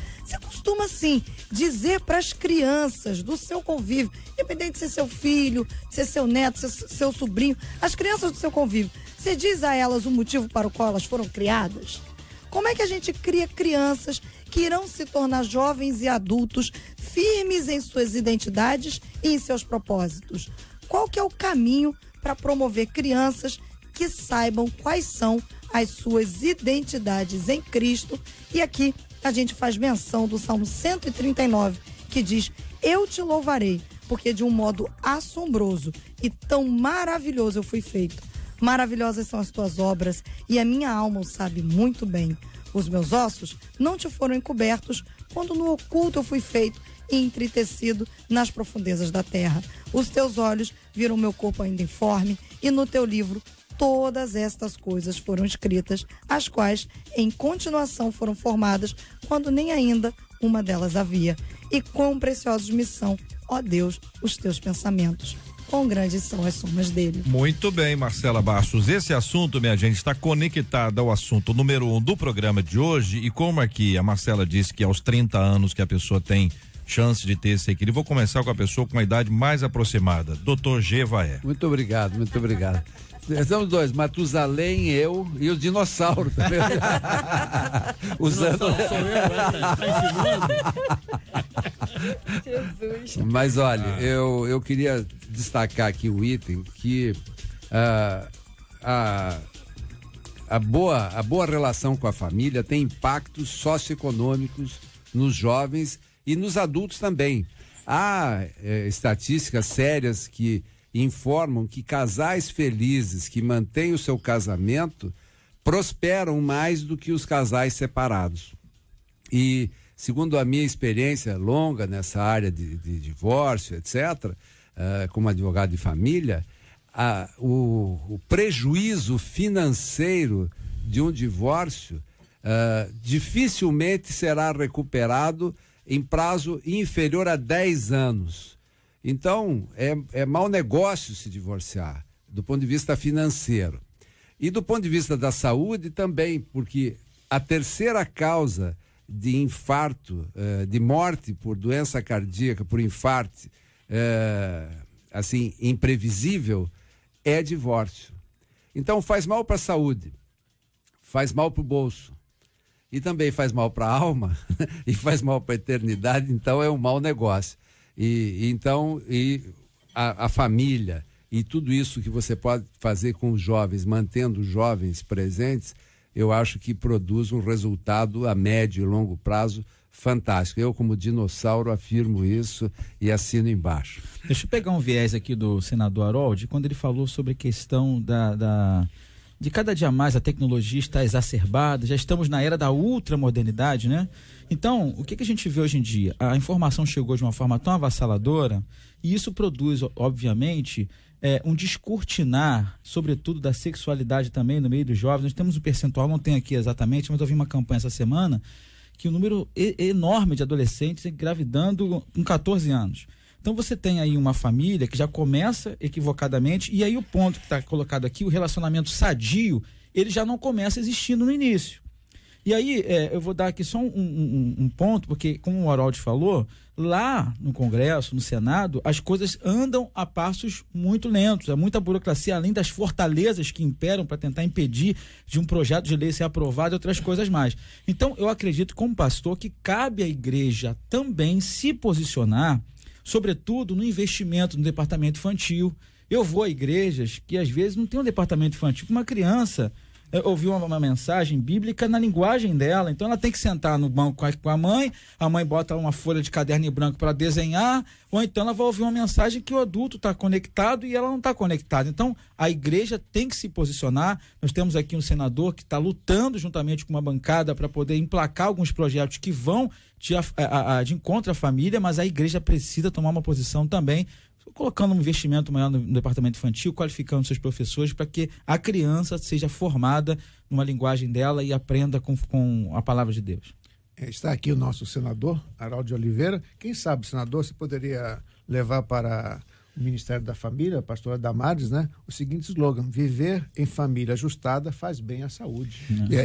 costuma sim dizer para as crianças do seu convívio, independente de ser seu filho, de ser seu neto, seu sobrinho, as crianças do seu convívio, você diz a elas o motivo para o qual elas foram criadas? Como é que a gente cria crianças que irão se tornar jovens e adultos firmes em suas identidades e em seus propósitos? Qual que é o caminho para promover crianças que saibam quais são as suas identidades em Cristo? E aqui a gente faz menção do Salmo 139, que diz: eu te louvarei, porque de um modo assombroso e tão maravilhoso eu fui feito. Maravilhosas são as tuas obras, e a minha alma o sabe muito bem. Os meus ossos não te foram encobertos, quando no oculto eu fui feito e entretecido nas profundezas da terra. Os teus olhos viram meu corpo ainda informe, e no teu livro todas estas coisas foram escritas, as quais em continuação foram formadas, quando nem ainda uma delas havia. E quão preciosos me são, ó Deus, os teus pensamentos. Quão grandes são as somas dele. Muito bem, Marcela Bastos. Esse assunto, minha gente, está conectado ao assunto número 1 do programa de hoje. E como aqui a Marcela disse que aos 30 anos que a pessoa tem chance de ter esse equilíbrio, vou começar com a pessoa com a idade mais aproximada, Dr. G. Vaé. Muito obrigado, muito obrigado. São dois, Matusalém, eu e o dinossauro também. Usando. Sou eu, Jesus. Mas olha, eu queria destacar aqui o item que a boa relação com a família tem impactos socioeconômicos nos jovens e nos adultos também. Há estatísticas sérias que informam que casais felizes que mantêm o seu casamento prosperam mais do que os casais separados. E, segundo a minha experiência longa nessa área de divórcio, etc., como advogado de família, o prejuízo financeiro de um divórcio dificilmente será recuperado em prazo inferior a 10 anos. Então, é mau negócio se divorciar, do ponto de vista financeiro. E do ponto de vista da saúde também, porque a terceira causa de infarto, de morte por doença cardíaca, por infarto, assim, imprevisível, é divórcio. Então, faz mal para a saúde, faz mal para o bolso, e também faz mal para a alma, e faz mal para a eternidade, então é um mau negócio. Então, a família e tudo isso que você pode fazer com os jovens, mantendo os jovens presentes, eu acho que produz um resultado a médio e longo prazo fantástico. Eu, como dinossauro, afirmo isso e assino embaixo. Deixa eu pegar um viés aqui do senador Harold, quando ele falou sobre a questão de cada dia mais a tecnologia está exacerbada, já estamos na era da ultramodernidade, né? Então, o que a gente vê hoje em dia? A informação chegou de uma forma tão avassaladora e isso produz, obviamente, um descortinar, sobretudo da sexualidade também no meio dos jovens. Nós temos um percentual, não tem aqui exatamente, mas eu vi uma campanha essa semana que o número enorme de adolescentes engravidando com 14 anos. Então você tem aí uma família que já começa equivocadamente, e aí o ponto que está colocado aqui, o relacionamento sadio, ele já não começa existindo no início. E aí eu vou dar aqui só um ponto, porque como o Harold falou, lá no Congresso, no Senado, as coisas andam a passos muito lentos, há muita burocracia, além das fortalezas que imperam para tentar impedir de um projeto de lei ser aprovado e outras coisas mais. Então eu acredito, como pastor, que cabe à igreja também se posicionar, sobretudo no investimento no departamento infantil. Eu vou a igrejas que às vezes não tem um departamento infantil. Uma criança ouviu uma mensagem bíblica na linguagem dela, então ela tem que sentar no banco com a mãe bota uma folha de caderno em branco para desenhar, ou então ela vai ouvir uma mensagem que o adulto está conectado e ela não está conectada. Então a igreja tem que se posicionar. Nós temos aqui um senador que está lutando juntamente com uma bancada para poder emplacar alguns projetos que vão de encontro à família, mas a igreja precisa tomar uma posição também, colocando um investimento maior no departamento infantil, qualificando seus professores para que a criança seja formada numa linguagem dela e aprenda com a palavra de Deus. Está aqui o nosso senador, Harold de Oliveira. Quem sabe, senador, você poderia levar para o Ministério da Família, a pastora Damares, né, o seguinte slogan: viver em família ajustada faz bem à saúde.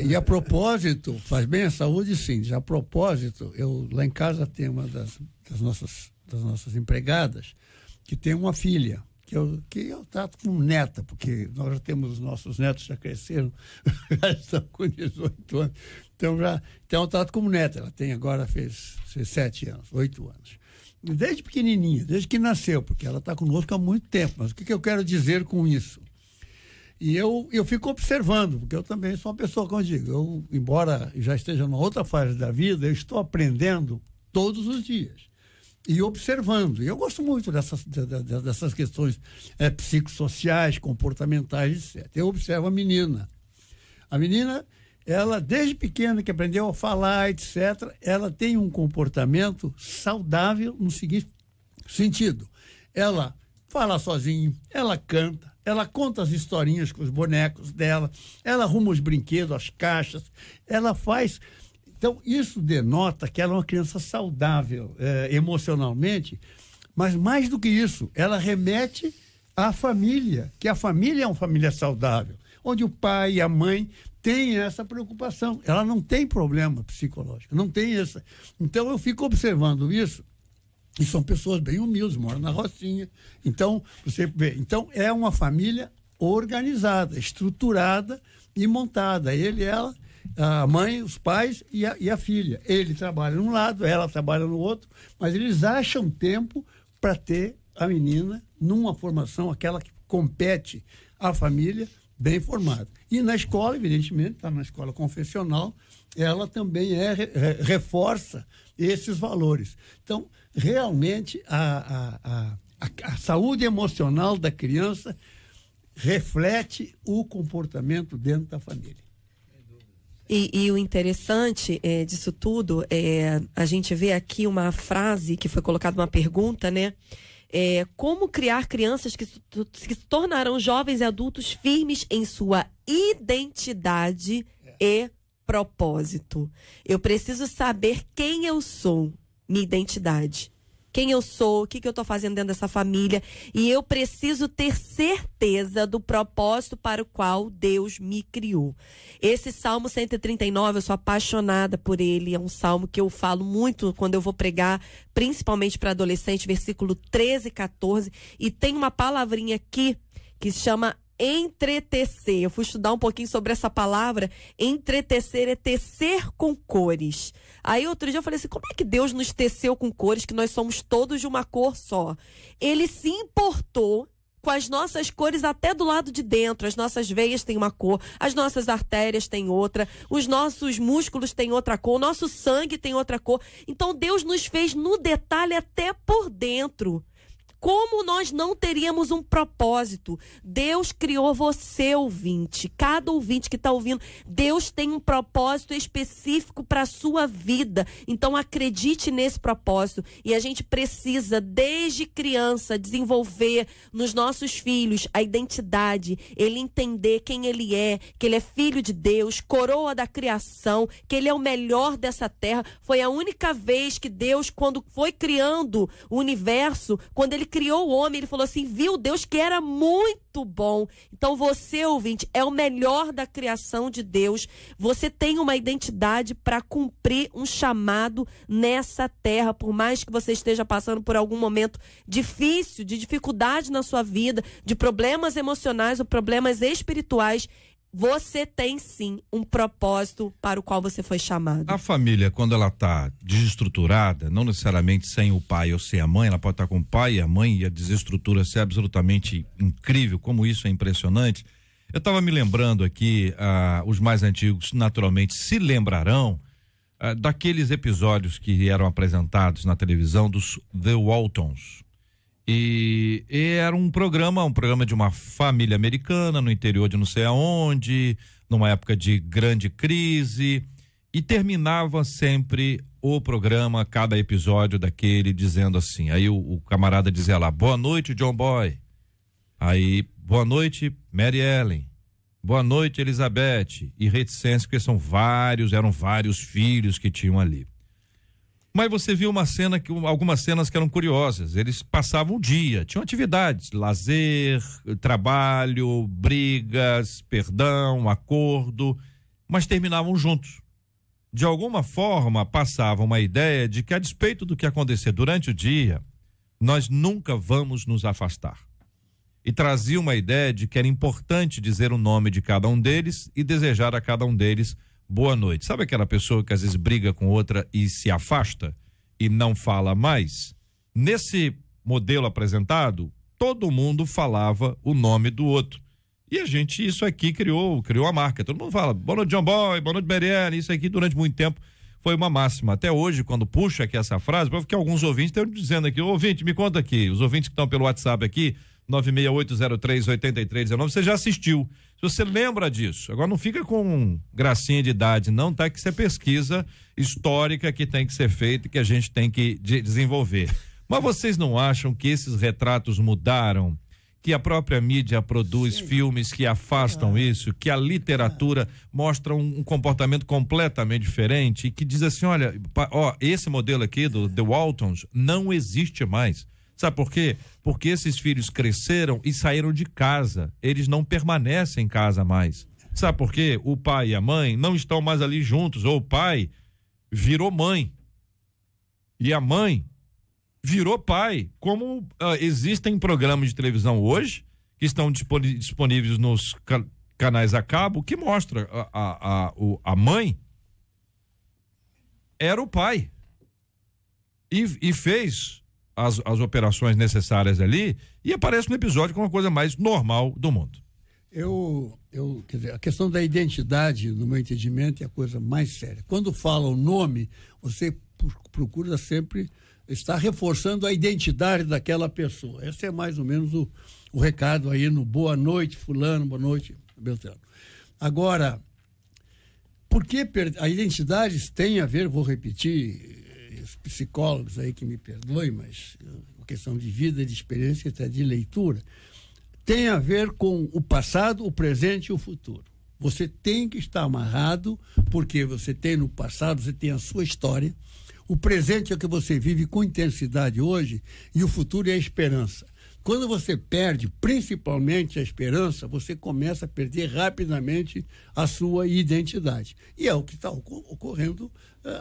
E a propósito, faz bem à saúde, sim. Já a propósito, lá em casa tem uma das nossas empregadas que tem uma filha, que eu trato como neta, porque nós já temos os nossos netos, já cresceram, já estão com 18 anos, então eu trato como neta. Ela tem agora, fez 7 anos, 8 anos. Desde pequenininha, desde que nasceu, porque ela está conosco há muito tempo. Mas o que eu quero dizer com isso? E eu fico observando, porque eu também sou uma pessoa, como eu digo, embora já esteja numa outra fase da vida, eu estou aprendendo todos os dias. E observando. E eu gosto muito dessas questões psicossociais, comportamentais, etc. Eu observo a menina. A menina, ela, desde pequena, que aprendeu a falar, etc., ela tem um comportamento saudável no seguinte sentido. Ela fala sozinha, ela canta, ela conta as historinhas com os bonecos dela, ela arruma os brinquedos, as caixas, ela faz... Então, isso denota que ela é uma criança saudável emocionalmente, mas mais do que isso, ela remete à família, que a família é uma família saudável, onde o pai e a mãe têm essa preocupação. Ela não tem problema psicológico, não tem essa. Então, eu fico observando isso, e são pessoas bem humildes, moram na rocinha. Então, você vê, é uma família organizada, estruturada e montada. Ele e ela, a mãe, os pais e a filha. Ele trabalha num lado, ela trabalha no outro, mas eles acham tempo para ter a menina numa formação, aquela que compete à família, bem formada. E na escola, evidentemente, está na escola confessional, ela também reforça esses valores. Então, realmente, A saúde emocional da criança reflete o comportamento dentro da família. E o interessante disso tudo a gente vê aqui uma frase que foi colocada, uma pergunta, né? Como criar crianças que se tornarão jovens e adultos firmes em sua identidade e propósito. Eu preciso saber quem eu sou, minha identidade. Quem eu sou, o que eu estou fazendo dentro dessa família. E eu preciso ter certeza do propósito para o qual Deus me criou. Esse Salmo 139, eu sou apaixonada por ele. É um salmo que eu falo muito quando eu vou pregar, principalmente para adolescente, versículo 13 e 14. E tem uma palavrinha aqui que se chama entretecer. Eu fui estudar um pouquinho sobre essa palavra. Entretecer é tecer com cores. Aí outro dia eu falei assim, como é que Deus nos teceu com cores, que nós somos todos de uma cor só? Ele se importou com as nossas cores até do lado de dentro. As nossas veias têm uma cor, as nossas artérias têm outra, os nossos músculos têm outra cor, o nosso sangue tem outra cor. Então Deus nos fez no detalhe até por dentro. Como nós não teríamos um propósito? Deus criou você, ouvinte. Cada ouvinte que está ouvindo, Deus tem um propósito específico para a sua vida. Então acredite nesse propósito. E a gente precisa, desde criança, desenvolver nos nossos filhos a identidade, ele entender quem ele é, que ele é filho de Deus, coroa da criação, que ele é o melhor dessa terra. Foi a única vez que Deus, quando foi criando o universo, quando ele criou o homem, ele falou assim, viu Deus que era muito bom. Então você, ouvinte, é o melhor da criação de Deus. Você tem uma identidade para cumprir um chamado nessa terra, por mais que você esteja passando por algum momento difícil, de dificuldade na sua vida, de problemas emocionais ou problemas espirituais. Você tem sim um propósito para o qual você foi chamado. A família, quando ela está desestruturada, não necessariamente sem o pai ou sem a mãe, ela pode estar com o pai e a mãe, e a desestrutura ser absolutamente incrível, como isso é impressionante. Eu estava me lembrando aqui, os mais antigos naturalmente se lembrarão daqueles episódios que eram apresentados na televisão dos The Waltons. E era um programa de uma família americana no interior de não sei aonde, numa época de grande crise, e terminava sempre o programa, cada episódio daquele, dizendo assim, aí o camarada dizia lá, boa noite, John Boy, aí, boa noite, Mary Ellen, boa noite, Elizabeth, e reticência, porque eram vários filhos que tinham ali. Mas você viu algumas cenas que eram curiosas. Eles passavam o dia, tinham atividades, lazer, trabalho, brigas, perdão, acordo, mas terminavam juntos. De alguma forma, passavam uma ideia de que, a despeito do que acontecer durante o dia, nós nunca vamos nos afastar. E trazia uma ideia de que era importante dizer o nome de cada um deles e desejar a cada um deles boa noite. Sabe aquela pessoa que às vezes briga com outra e se afasta e não fala mais? Nesse modelo apresentado, todo mundo falava o nome do outro. E a gente, isso aqui criou a marca. Todo mundo fala, boa noite, John Boy, boa noite, Marielle. Isso aqui durante muito tempo foi uma máxima. Até hoje, quando puxa aqui essa frase, porque alguns ouvintes estão dizendo aqui, ouvinte, me conta aqui, os ouvintes que estão pelo WhatsApp aqui, 968038319, você já assistiu. Se você lembra disso, agora não fica com gracinha de idade, não, tá? Que isso é pesquisa histórica que tem que ser feita e que a gente tem que desenvolver. Mas vocês não acham que esses retratos mudaram? Que a própria mídia produz filmes que afastam isso, que a literatura mostra um comportamento completamente diferente e que diz assim, olha, esse modelo aqui do The Waltons não existe mais. Sabe por quê? Porque esses filhos cresceram e saíram de casa. Eles não permanecem em casa mais. Sabe por quê? O pai e a mãe não estão mais ali juntos. Ou o pai virou mãe. E a mãe virou pai. Como existem programas de televisão hoje, que estão disponíveis nos canais a cabo, que mostra a mãe era o pai. E fez as operações necessárias ali e aparece no episódio como a coisa mais normal do mundo. Quer dizer, a questão da identidade, no meu entendimento, é a coisa mais séria. Quando fala o nome, você procura sempre está reforçando a identidade daquela pessoa. Esse é mais ou menos o recado aí no boa noite, fulano, boa noite, Beltrano. Agora, por que a identidade tem a ver, vou repetir, os psicólogos aí que me perdoem, mas questão de vida, de experiência, até de leitura, tem a ver com o passado, o presente e o futuro. Você tem que estar amarrado, porque você tem no passado, você tem a sua história, o presente é o que você vive com intensidade hoje e o futuro é a esperança. Quando você perde, principalmente a esperança, você começa a perder rapidamente a sua identidade. E é o que está ocorrendo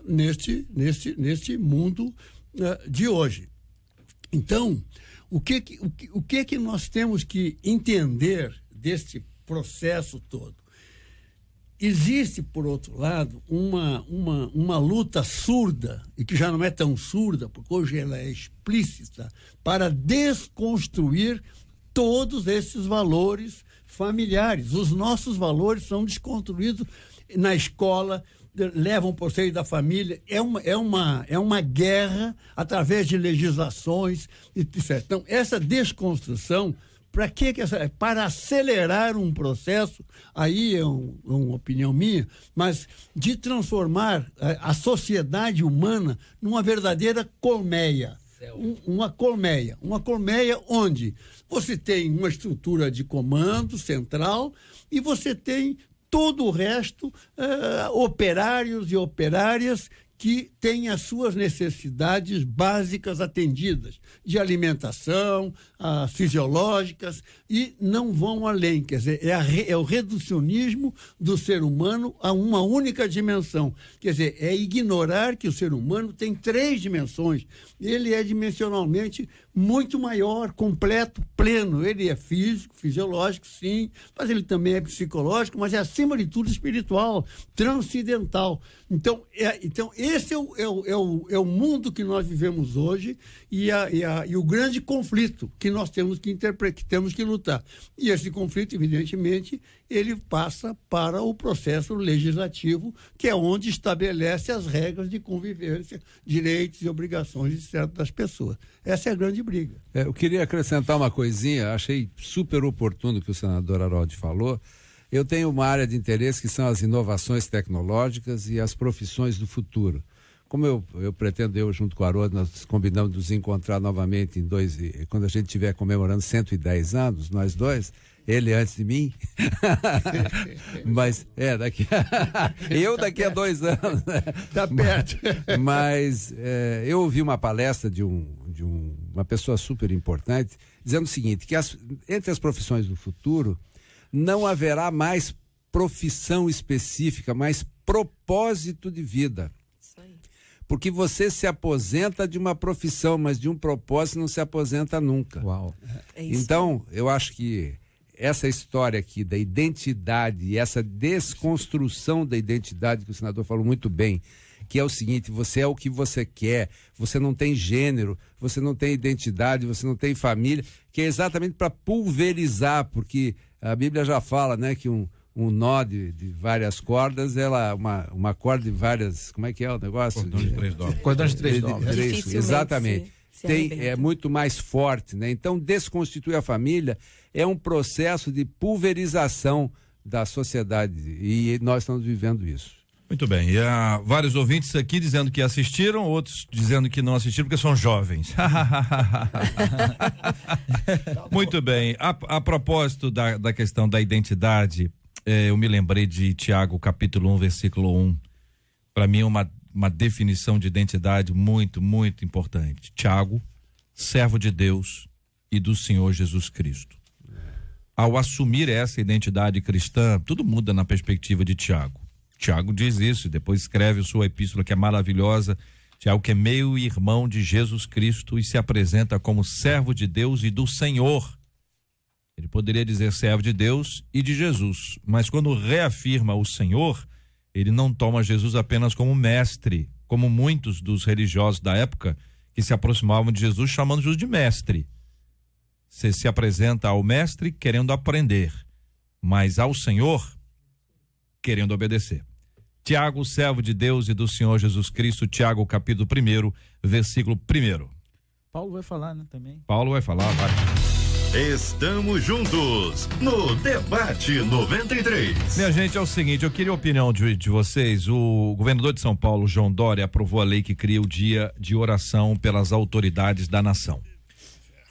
neste mundo de hoje. Então, o que nós temos que entender deste processo todo? Existe, por outro lado, uma luta surda, e que já não é tão surda, porque hoje ela é explícita, para desconstruir todos esses valores familiares. Os nossos valores são desconstruídos na escola, levam por seio da família. É uma guerra através de legislações, etc. Então, essa desconstrução, para acelerar um processo, aí é uma opinião minha, mas de transformar a sociedade humana numa verdadeira colmeia. Uma colmeia onde você tem uma estrutura de comando central e você tem todo o resto, operários e operárias que têm as suas necessidades básicas atendidas, de alimentação, fisiológicas, e não vão além. Quer dizer, é o reducionismo do ser humano a uma única dimensão. Quer dizer, é ignorar que o ser humano tem 3 dimensões. Ele é dimensionalmente muito maior, completo, pleno. Ele é físico, fisiológico, sim, mas ele também é psicológico, mas é, acima de tudo, espiritual, transcendental. Então esse é o mundo que nós vivemos hoje e o grande conflito que nós temos que interpretar, que temos que lutar. E esse conflito, evidentemente, ele passa para o processo legislativo, que é onde estabelece as regras de convivência, direitos e obrigações, etc., das pessoas. Essa é a grande briga. Eu queria acrescentar uma coisinha, achei super oportuno que o senador Harold falou. Eu tenho uma área de interesse que são as inovações tecnológicas e as profissões do futuro. Como eu pretendo, junto com o Haroldo, nós combinamos nos encontrar novamente quando a gente estiver comemorando 110 anos, nós dois, ele antes de mim, mas daqui a 2 anos. Tá perto. Mas eu ouvi uma palestra de uma pessoa super importante, dizendo o seguinte, que entre as profissões do futuro, não haverá mais profissão específica, mas propósito de vida. Porque você se aposenta de uma profissão, mas de um propósito não se aposenta nunca. Uau. Então, eu acho que essa história aqui da identidade e essa desconstrução da identidade, que o senador falou muito bem, que é o seguinte, você é o que você quer, você não tem gênero, você não tem identidade, você não tem família, que é exatamente para pulverizar, porque a Bíblia já fala, né, que um nó de várias cordas, uma corda de várias, como é que é o negócio? Cordão de 3 dobras. Cordão de 3 dobras. Exatamente. É muito mais forte, né? Então, desconstituir a família é um processo de pulverização da sociedade e nós estamos vivendo isso. Muito bem, e há vários ouvintes aqui dizendo que assistiram, outros dizendo que não assistiram porque são jovens. Muito bem, a propósito da questão da identidade, eu me lembrei de Tiago, capítulo 1, versículo 1. Para mim, uma definição de identidade muito, muito importante. Tiago, servo de Deus e do Senhor Jesus Cristo. Ao assumir essa identidade cristã, tudo muda na perspectiva de Tiago. Tiago diz isso e depois escreve sua epístola, que é maravilhosa. Tiago, que é meio irmão de Jesus Cristo e se apresenta como servo de Deus e do Senhor. Ele poderia dizer servo de Deus e de Jesus, mas quando reafirma o Senhor, ele não toma Jesus apenas como mestre, como muitos dos religiosos da época que se aproximavam de Jesus chamando Jesus de mestre. Você se apresenta ao mestre querendo aprender, mas ao Senhor querendo obedecer. Tiago, servo de Deus e do Senhor Jesus Cristo, Tiago, capítulo 1, versículo 1. Paulo vai falar, né, também. Paulo vai falar, vai. Estamos juntos no Debate 93. Minha gente, é o seguinte, eu queria a opinião de vocês. O governador de São Paulo, João Dória, aprovou a lei que cria o dia de oração pelas autoridades da nação.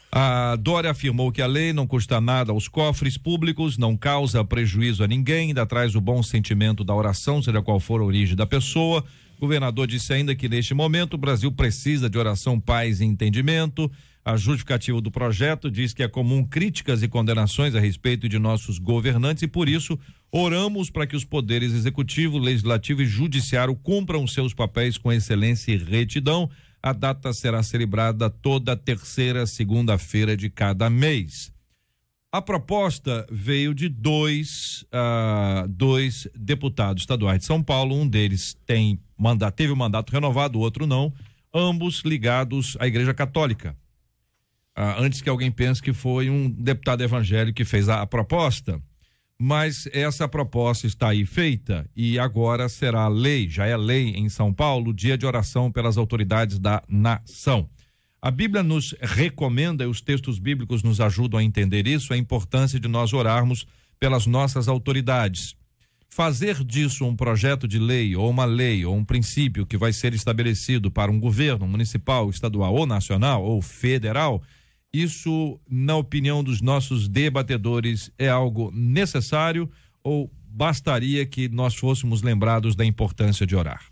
A Dória afirmou que a lei não custa nada aos cofres públicos, não causa prejuízo a ninguém, ainda traz o bom sentimento da oração, seja qual for a origem da pessoa. O governador disse ainda que neste momento o Brasil precisa de oração, paz e entendimento. A justificativa do projeto diz que é comum críticas e condenações a respeito de nossos governantes e por isso oramos para que os poderes executivo, legislativo e judiciário cumpram seus papéis com excelência e retidão. A data será celebrada toda terceira segunda-feira de cada mês. A proposta veio de dois deputados estaduais de São Paulo, um deles teve o mandato renovado, o outro não, ambos ligados à Igreja Católica. Antes que alguém pense que foi um deputado evangélico que fez a proposta, mas essa proposta está aí feita e agora será lei, já é lei em São Paulo, o dia de oração pelas autoridades da nação. A Bíblia nos recomenda, e os textos bíblicos nos ajudam a entender isso, a importância de nós orarmos pelas nossas autoridades. Fazer disso um projeto de lei ou uma lei ou um princípio que vai ser estabelecido para um governo municipal, estadual ou nacional ou federal, isso, na opinião dos nossos debatedores, é algo necessário ou bastaria que nós fôssemos lembrados da importância de orar?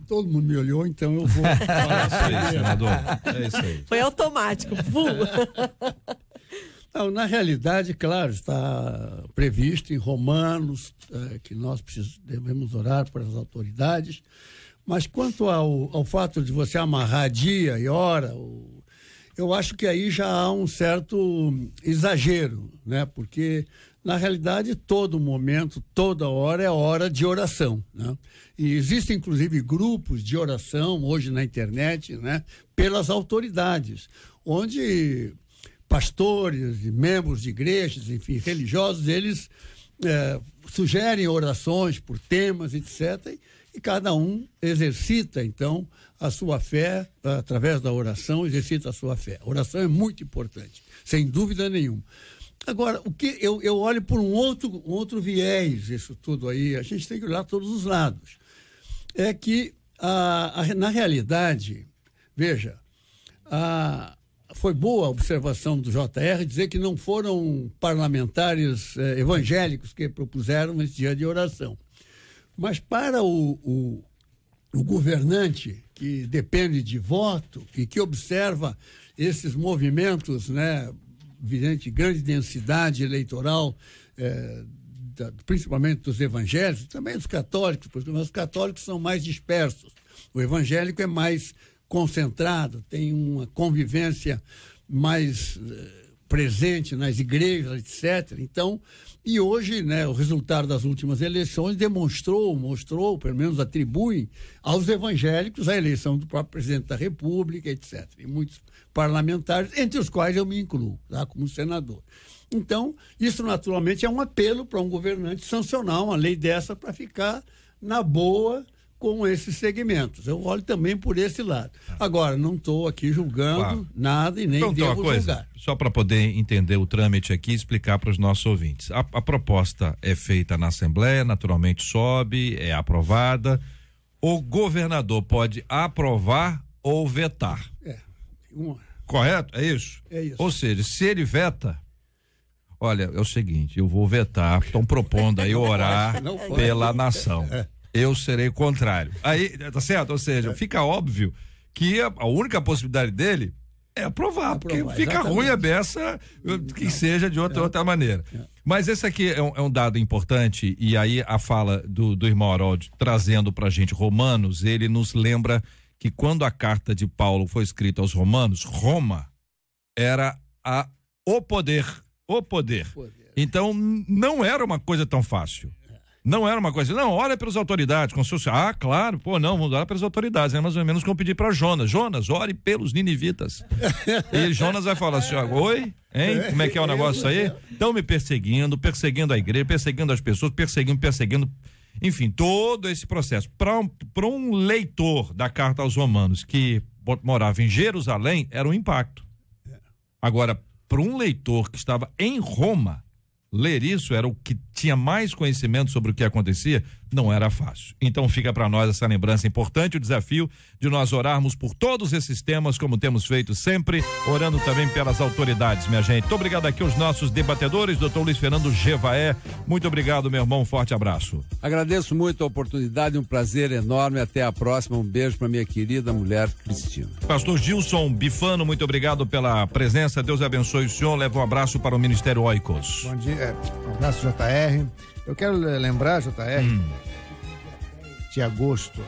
Todo mundo me olhou, então eu vou falar isso aí, senador. É isso aí. Foi automático. Não, na realidade, claro, está previsto em Romanos que nós devemos orar para as autoridades. Mas quanto ao fato de você amarrar dia e hora, eu acho que aí já há um certo exagero, né? Porque, na realidade, todo momento, toda hora é hora de oração, né? E existem, inclusive, grupos de oração, hoje na internet, né? Pelas autoridades, onde pastores e membros de igrejas, enfim, religiosos, eles sugerem orações por temas, etc., e cada um exercita, então, a sua fé, através da oração, exercita a sua fé. A oração é muito importante, sem dúvida nenhuma. Agora, o que eu olho por um outro viés, isso tudo aí, a gente tem que olhar todos os lados. É que, na realidade, veja, foi boa a observação do JR dizer que não foram parlamentares evangélicos que propuseram esse dia de oração. Mas para o governante que depende de voto e que observa esses movimentos, né, evidente, grande densidade eleitoral, principalmente dos evangélicos, também dos católicos, porque os católicos são mais dispersos. O evangélico é mais concentrado, tem uma convivência mais presente nas igrejas, etc. Então, e hoje, né, o resultado das últimas eleições mostrou, pelo menos atribui aos evangélicos a eleição do próprio presidente da República, etc. E muitos parlamentares, entre os quais eu me incluo, tá, como senador. Então, isso naturalmente é um apelo para um governante sancionar uma lei dessa para ficar na boa com esses segmentos. Eu olho também por esse lado. Agora, não estou aqui julgando nada e nem devo julgar. Só para poder entender o trâmite aqui e explicar para os nossos ouvintes. A proposta é feita na Assembleia, naturalmente sobe, é aprovada. O governador pode aprovar ou vetar. Correto? É isso? É isso. Ou seja, se ele veta, olha, é o seguinte, eu vou vetar, estão propondo aí orar pela nação. Eu serei contrário. Aí, tá certo? Ou seja, fica óbvio que a única possibilidade dele é aprovar, porque fica exatamente ruim a beça que seja de outra maneira. Mas esse aqui é um dado importante, e aí a fala do irmão Harold trazendo pra gente Romanos, ele nos lembra que quando a carta de Paulo foi escrita aos Romanos, Roma era o poder. Então não era uma coisa tão fácil. Não era uma coisa, não, olha pelas autoridades, como se fosse, claro, não, vamos orar pelas autoridades, é mais ou menos como pedir para Jonas, ore pelos ninivitas. E Jonas vai falar assim, oi, hein, como é que é o negócio aí? Estão me perseguindo a igreja, perseguindo as pessoas, perseguindo, enfim, todo esse processo. Para um leitor da carta aos Romanos que morava em Jerusalém, era um impacto. Agora, para um leitor que estava em Roma, ler isso era o que tinha mais conhecimento sobre o que acontecia, não era fácil. Então fica para nós essa lembrança importante, o desafio de nós orarmos por todos esses temas, como temos feito sempre, orando também pelas autoridades, minha gente. Muito obrigado aqui aos nossos debatedores, doutor Luiz Fernando Gevaé, muito obrigado, meu irmão, um forte abraço. Agradeço muito a oportunidade, um prazer enorme, até a próxima, um beijo para minha querida mulher Cristina. Pastor Gilson Bifano, muito obrigado pela presença, Deus abençoe o senhor, leva um abraço para o Ministério Oikos. Bom dia, um abraço JR, eu quero lembrar, JR, de agosto,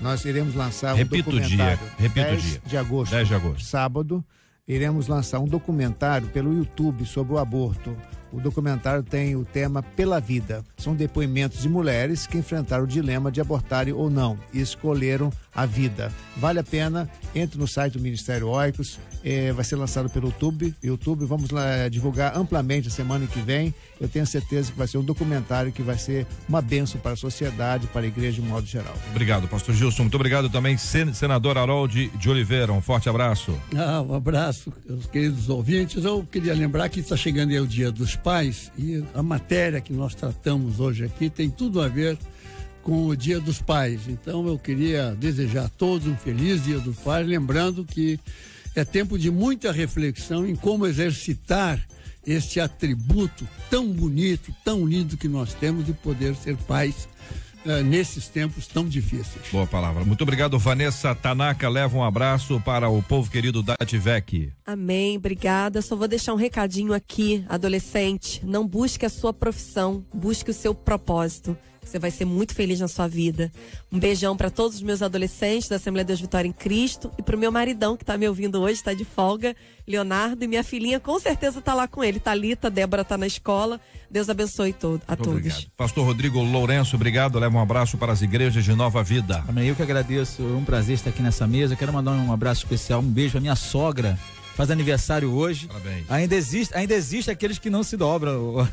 nós iremos lançar um documentário. Repita o dia. 10 de agosto. 10 de agosto. Sábado, iremos lançar um documentário pelo YouTube sobre o aborto. O documentário tem o tema Pela Vida. São depoimentos de mulheres que enfrentaram o dilema de abortarem ou não e escolheram a vida. Vale a pena, entre no site do Ministério Oikos, vai ser lançado pelo YouTube, vamos lá divulgar amplamente a semana que vem. Eu tenho certeza que vai ser um documentário que vai ser uma bênção para a sociedade, para a igreja de modo geral. Obrigado, pastor Gilson, muito obrigado também, senador Harold de Oliveira, um forte abraço. Um abraço, meus queridos ouvintes. Eu queria lembrar que está chegando aí o Dia dos Pais e a matéria que nós tratamos hoje aqui tem tudo a ver com o Dia dos Pais. Então eu queria desejar a todos um feliz Dia dos Pais, lembrando que é tempo de muita reflexão em como exercitar este atributo tão bonito, tão lindo que nós temos de poder ser pais nesses tempos tão difíceis. Boa palavra. Muito obrigado, Vanessa Tanaka. Leva um abraço para o povo querido da Ativec. Amém, obrigada. Só vou deixar um recadinho aqui, adolescente. Não busque a sua profissão, busque o seu propósito. Você vai ser muito feliz na sua vida. Um beijão para todos os meus adolescentes da Assembleia de Deus Vitória em Cristo e pro meu maridão que tá me ouvindo hoje, tá de folga, Leonardo, e minha filhinha com certeza tá lá com ele, Thalita, Débora tá na escola. Deus abençoe a todos. Obrigado. Pastor Rodrigo Lourenço, obrigado. Leva um abraço para as igrejas de Nova Vida. Amém. Eu que agradeço, é um prazer estar aqui nessa mesa. Quero mandar um abraço especial, um beijo à minha sogra. Faz aniversário hoje. Parabéns. Ainda existe aqueles que não se dobram.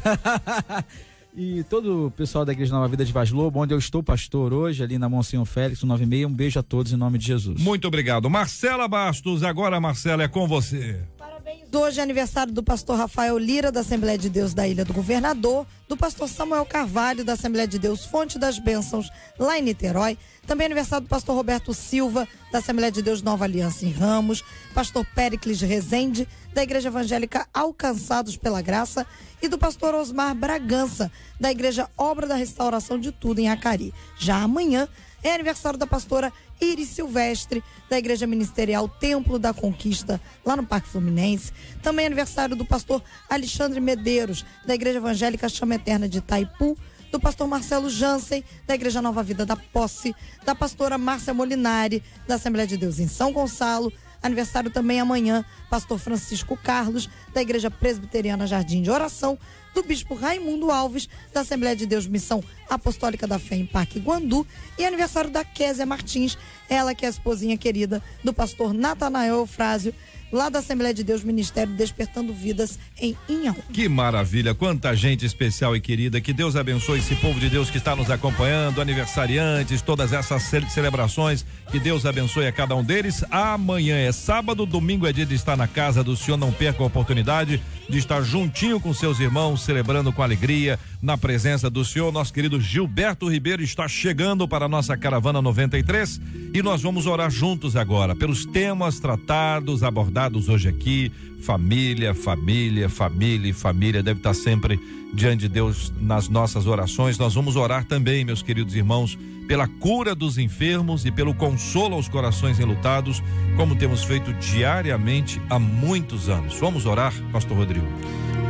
E todo o pessoal da Igreja Nova Vida de Vaz Lobo, onde eu estou pastor hoje, ali na Monsenhor Félix, 96, um beijo a todos em nome de Jesus. Muito obrigado. Marcela Bastos, agora Marcela, é com você. Parabéns. Hoje é aniversário do pastor Rafael Lira, da Assembleia de Deus da Ilha do Governador, do pastor Samuel Carvalho, da Assembleia de Deus Fonte das Bênçãos, lá em Niterói. Também aniversário do pastor Roberto Silva, da Assembleia de Deus Nova Aliança em Ramos, pastor Péricles Rezende, da Igreja Evangélica Alcançados pela Graça, e do pastor Osmar Bragança, da Igreja Obra da Restauração de Tudo em Acari. Já amanhã é aniversário da pastora Iris Silvestre, da Igreja Ministerial Templo da Conquista, lá no Parque Fluminense. Também é aniversário do pastor Alexandre Medeiros, da Igreja Evangélica Chama Eterna de Itaipu, do pastor Marcelo Jansen, da Igreja Nova Vida da Posse, da pastora Márcia Molinari, da Assembleia de Deus em São Gonçalo. Aniversário também amanhã, pastor Francisco Carlos, da Igreja Presbiteriana Jardim de Oração, do bispo Raimundo Alves, da Assembleia de Deus Missão Apostólica da Fé em Parque Guandu, e aniversário da Késia Martins, ela que é a esposinha querida do pastor Natanael Eufrásio, lá da Assembleia de Deus Ministério Despertando Vidas em Inhaú. Que maravilha, quanta gente especial e querida, que Deus abençoe esse povo de Deus que está nos acompanhando, aniversariantes, todas essas celebrações, que Deus abençoe a cada um deles. Amanhã é sábado, domingo é dia de estar na casa do Senhor, não perca a oportunidade de estar juntinho com seus irmãos, celebrando com alegria, na presença do Senhor. Nosso querido Gilberto Ribeiro está chegando para a nossa Caravana 93 e nós vamos orar juntos agora, pelos temas tratados, abordados hoje aqui. Família, família, família e família deve estar sempre diante de Deus nas nossas orações. Nós vamos orar também, meus queridos irmãos, pela cura dos enfermos e pelo consolo aos corações enlutados, como temos feito diariamente há muitos anos. Vamos orar, pastor Rodrigo.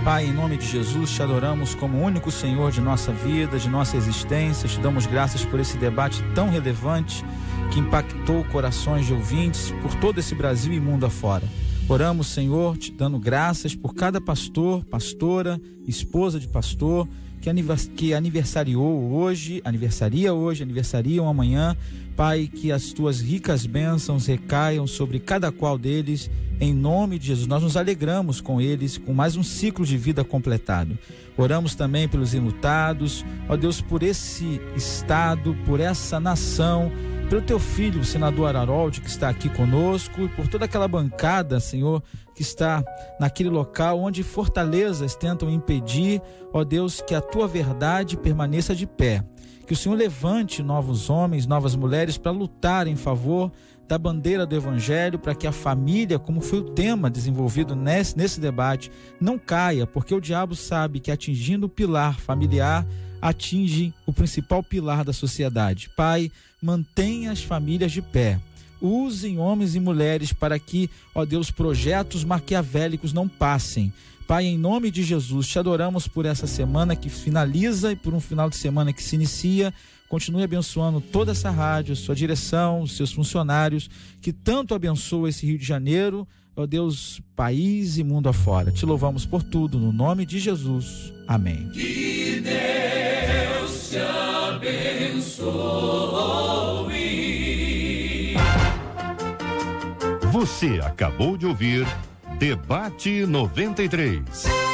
Pai, em nome de Jesus, te adoramos como único Senhor de nossa vida, de nossa existência. Te damos graças por esse debate tão relevante que impactou corações de ouvintes por todo esse Brasil e mundo afora. Oramos, Senhor, te dando graças por cada pastor, pastora, esposa de pastor que aniversariou hoje, aniversariam amanhã. Pai, que as tuas ricas bênçãos recaiam sobre cada qual deles, em nome de Jesus. Nós nos alegramos com eles, com mais um ciclo de vida completado. Oramos também pelos enlutados, ó Deus, por esse estado, por essa nação, pelo teu filho, o senador Harold, que está aqui conosco, e por toda aquela bancada, Senhor, que está naquele local onde fortalezas tentam impedir, ó Deus, que a tua verdade permaneça de pé. Que o Senhor levante novos homens, novas mulheres para lutar em favor da bandeira do Evangelho, para que a família, como foi o tema desenvolvido nesse debate, não caia, porque o diabo sabe que atingindo o pilar familiar, atinge o principal pilar da sociedade. Pai, mantenha as famílias de pé. Usem homens e mulheres para que, ó Deus, projetos maquiavélicos não passem. Pai, em nome de Jesus, te adoramos por essa semana que finaliza e por um final de semana que se inicia. Continue abençoando toda essa rádio, a sua direção, os seus funcionários, que tanto abençoa esse Rio de Janeiro, ó Deus, país e mundo afora. Te louvamos por tudo, no nome de Jesus. Amém. Que Deus te abençoe. Você acabou de ouvir Debate 93.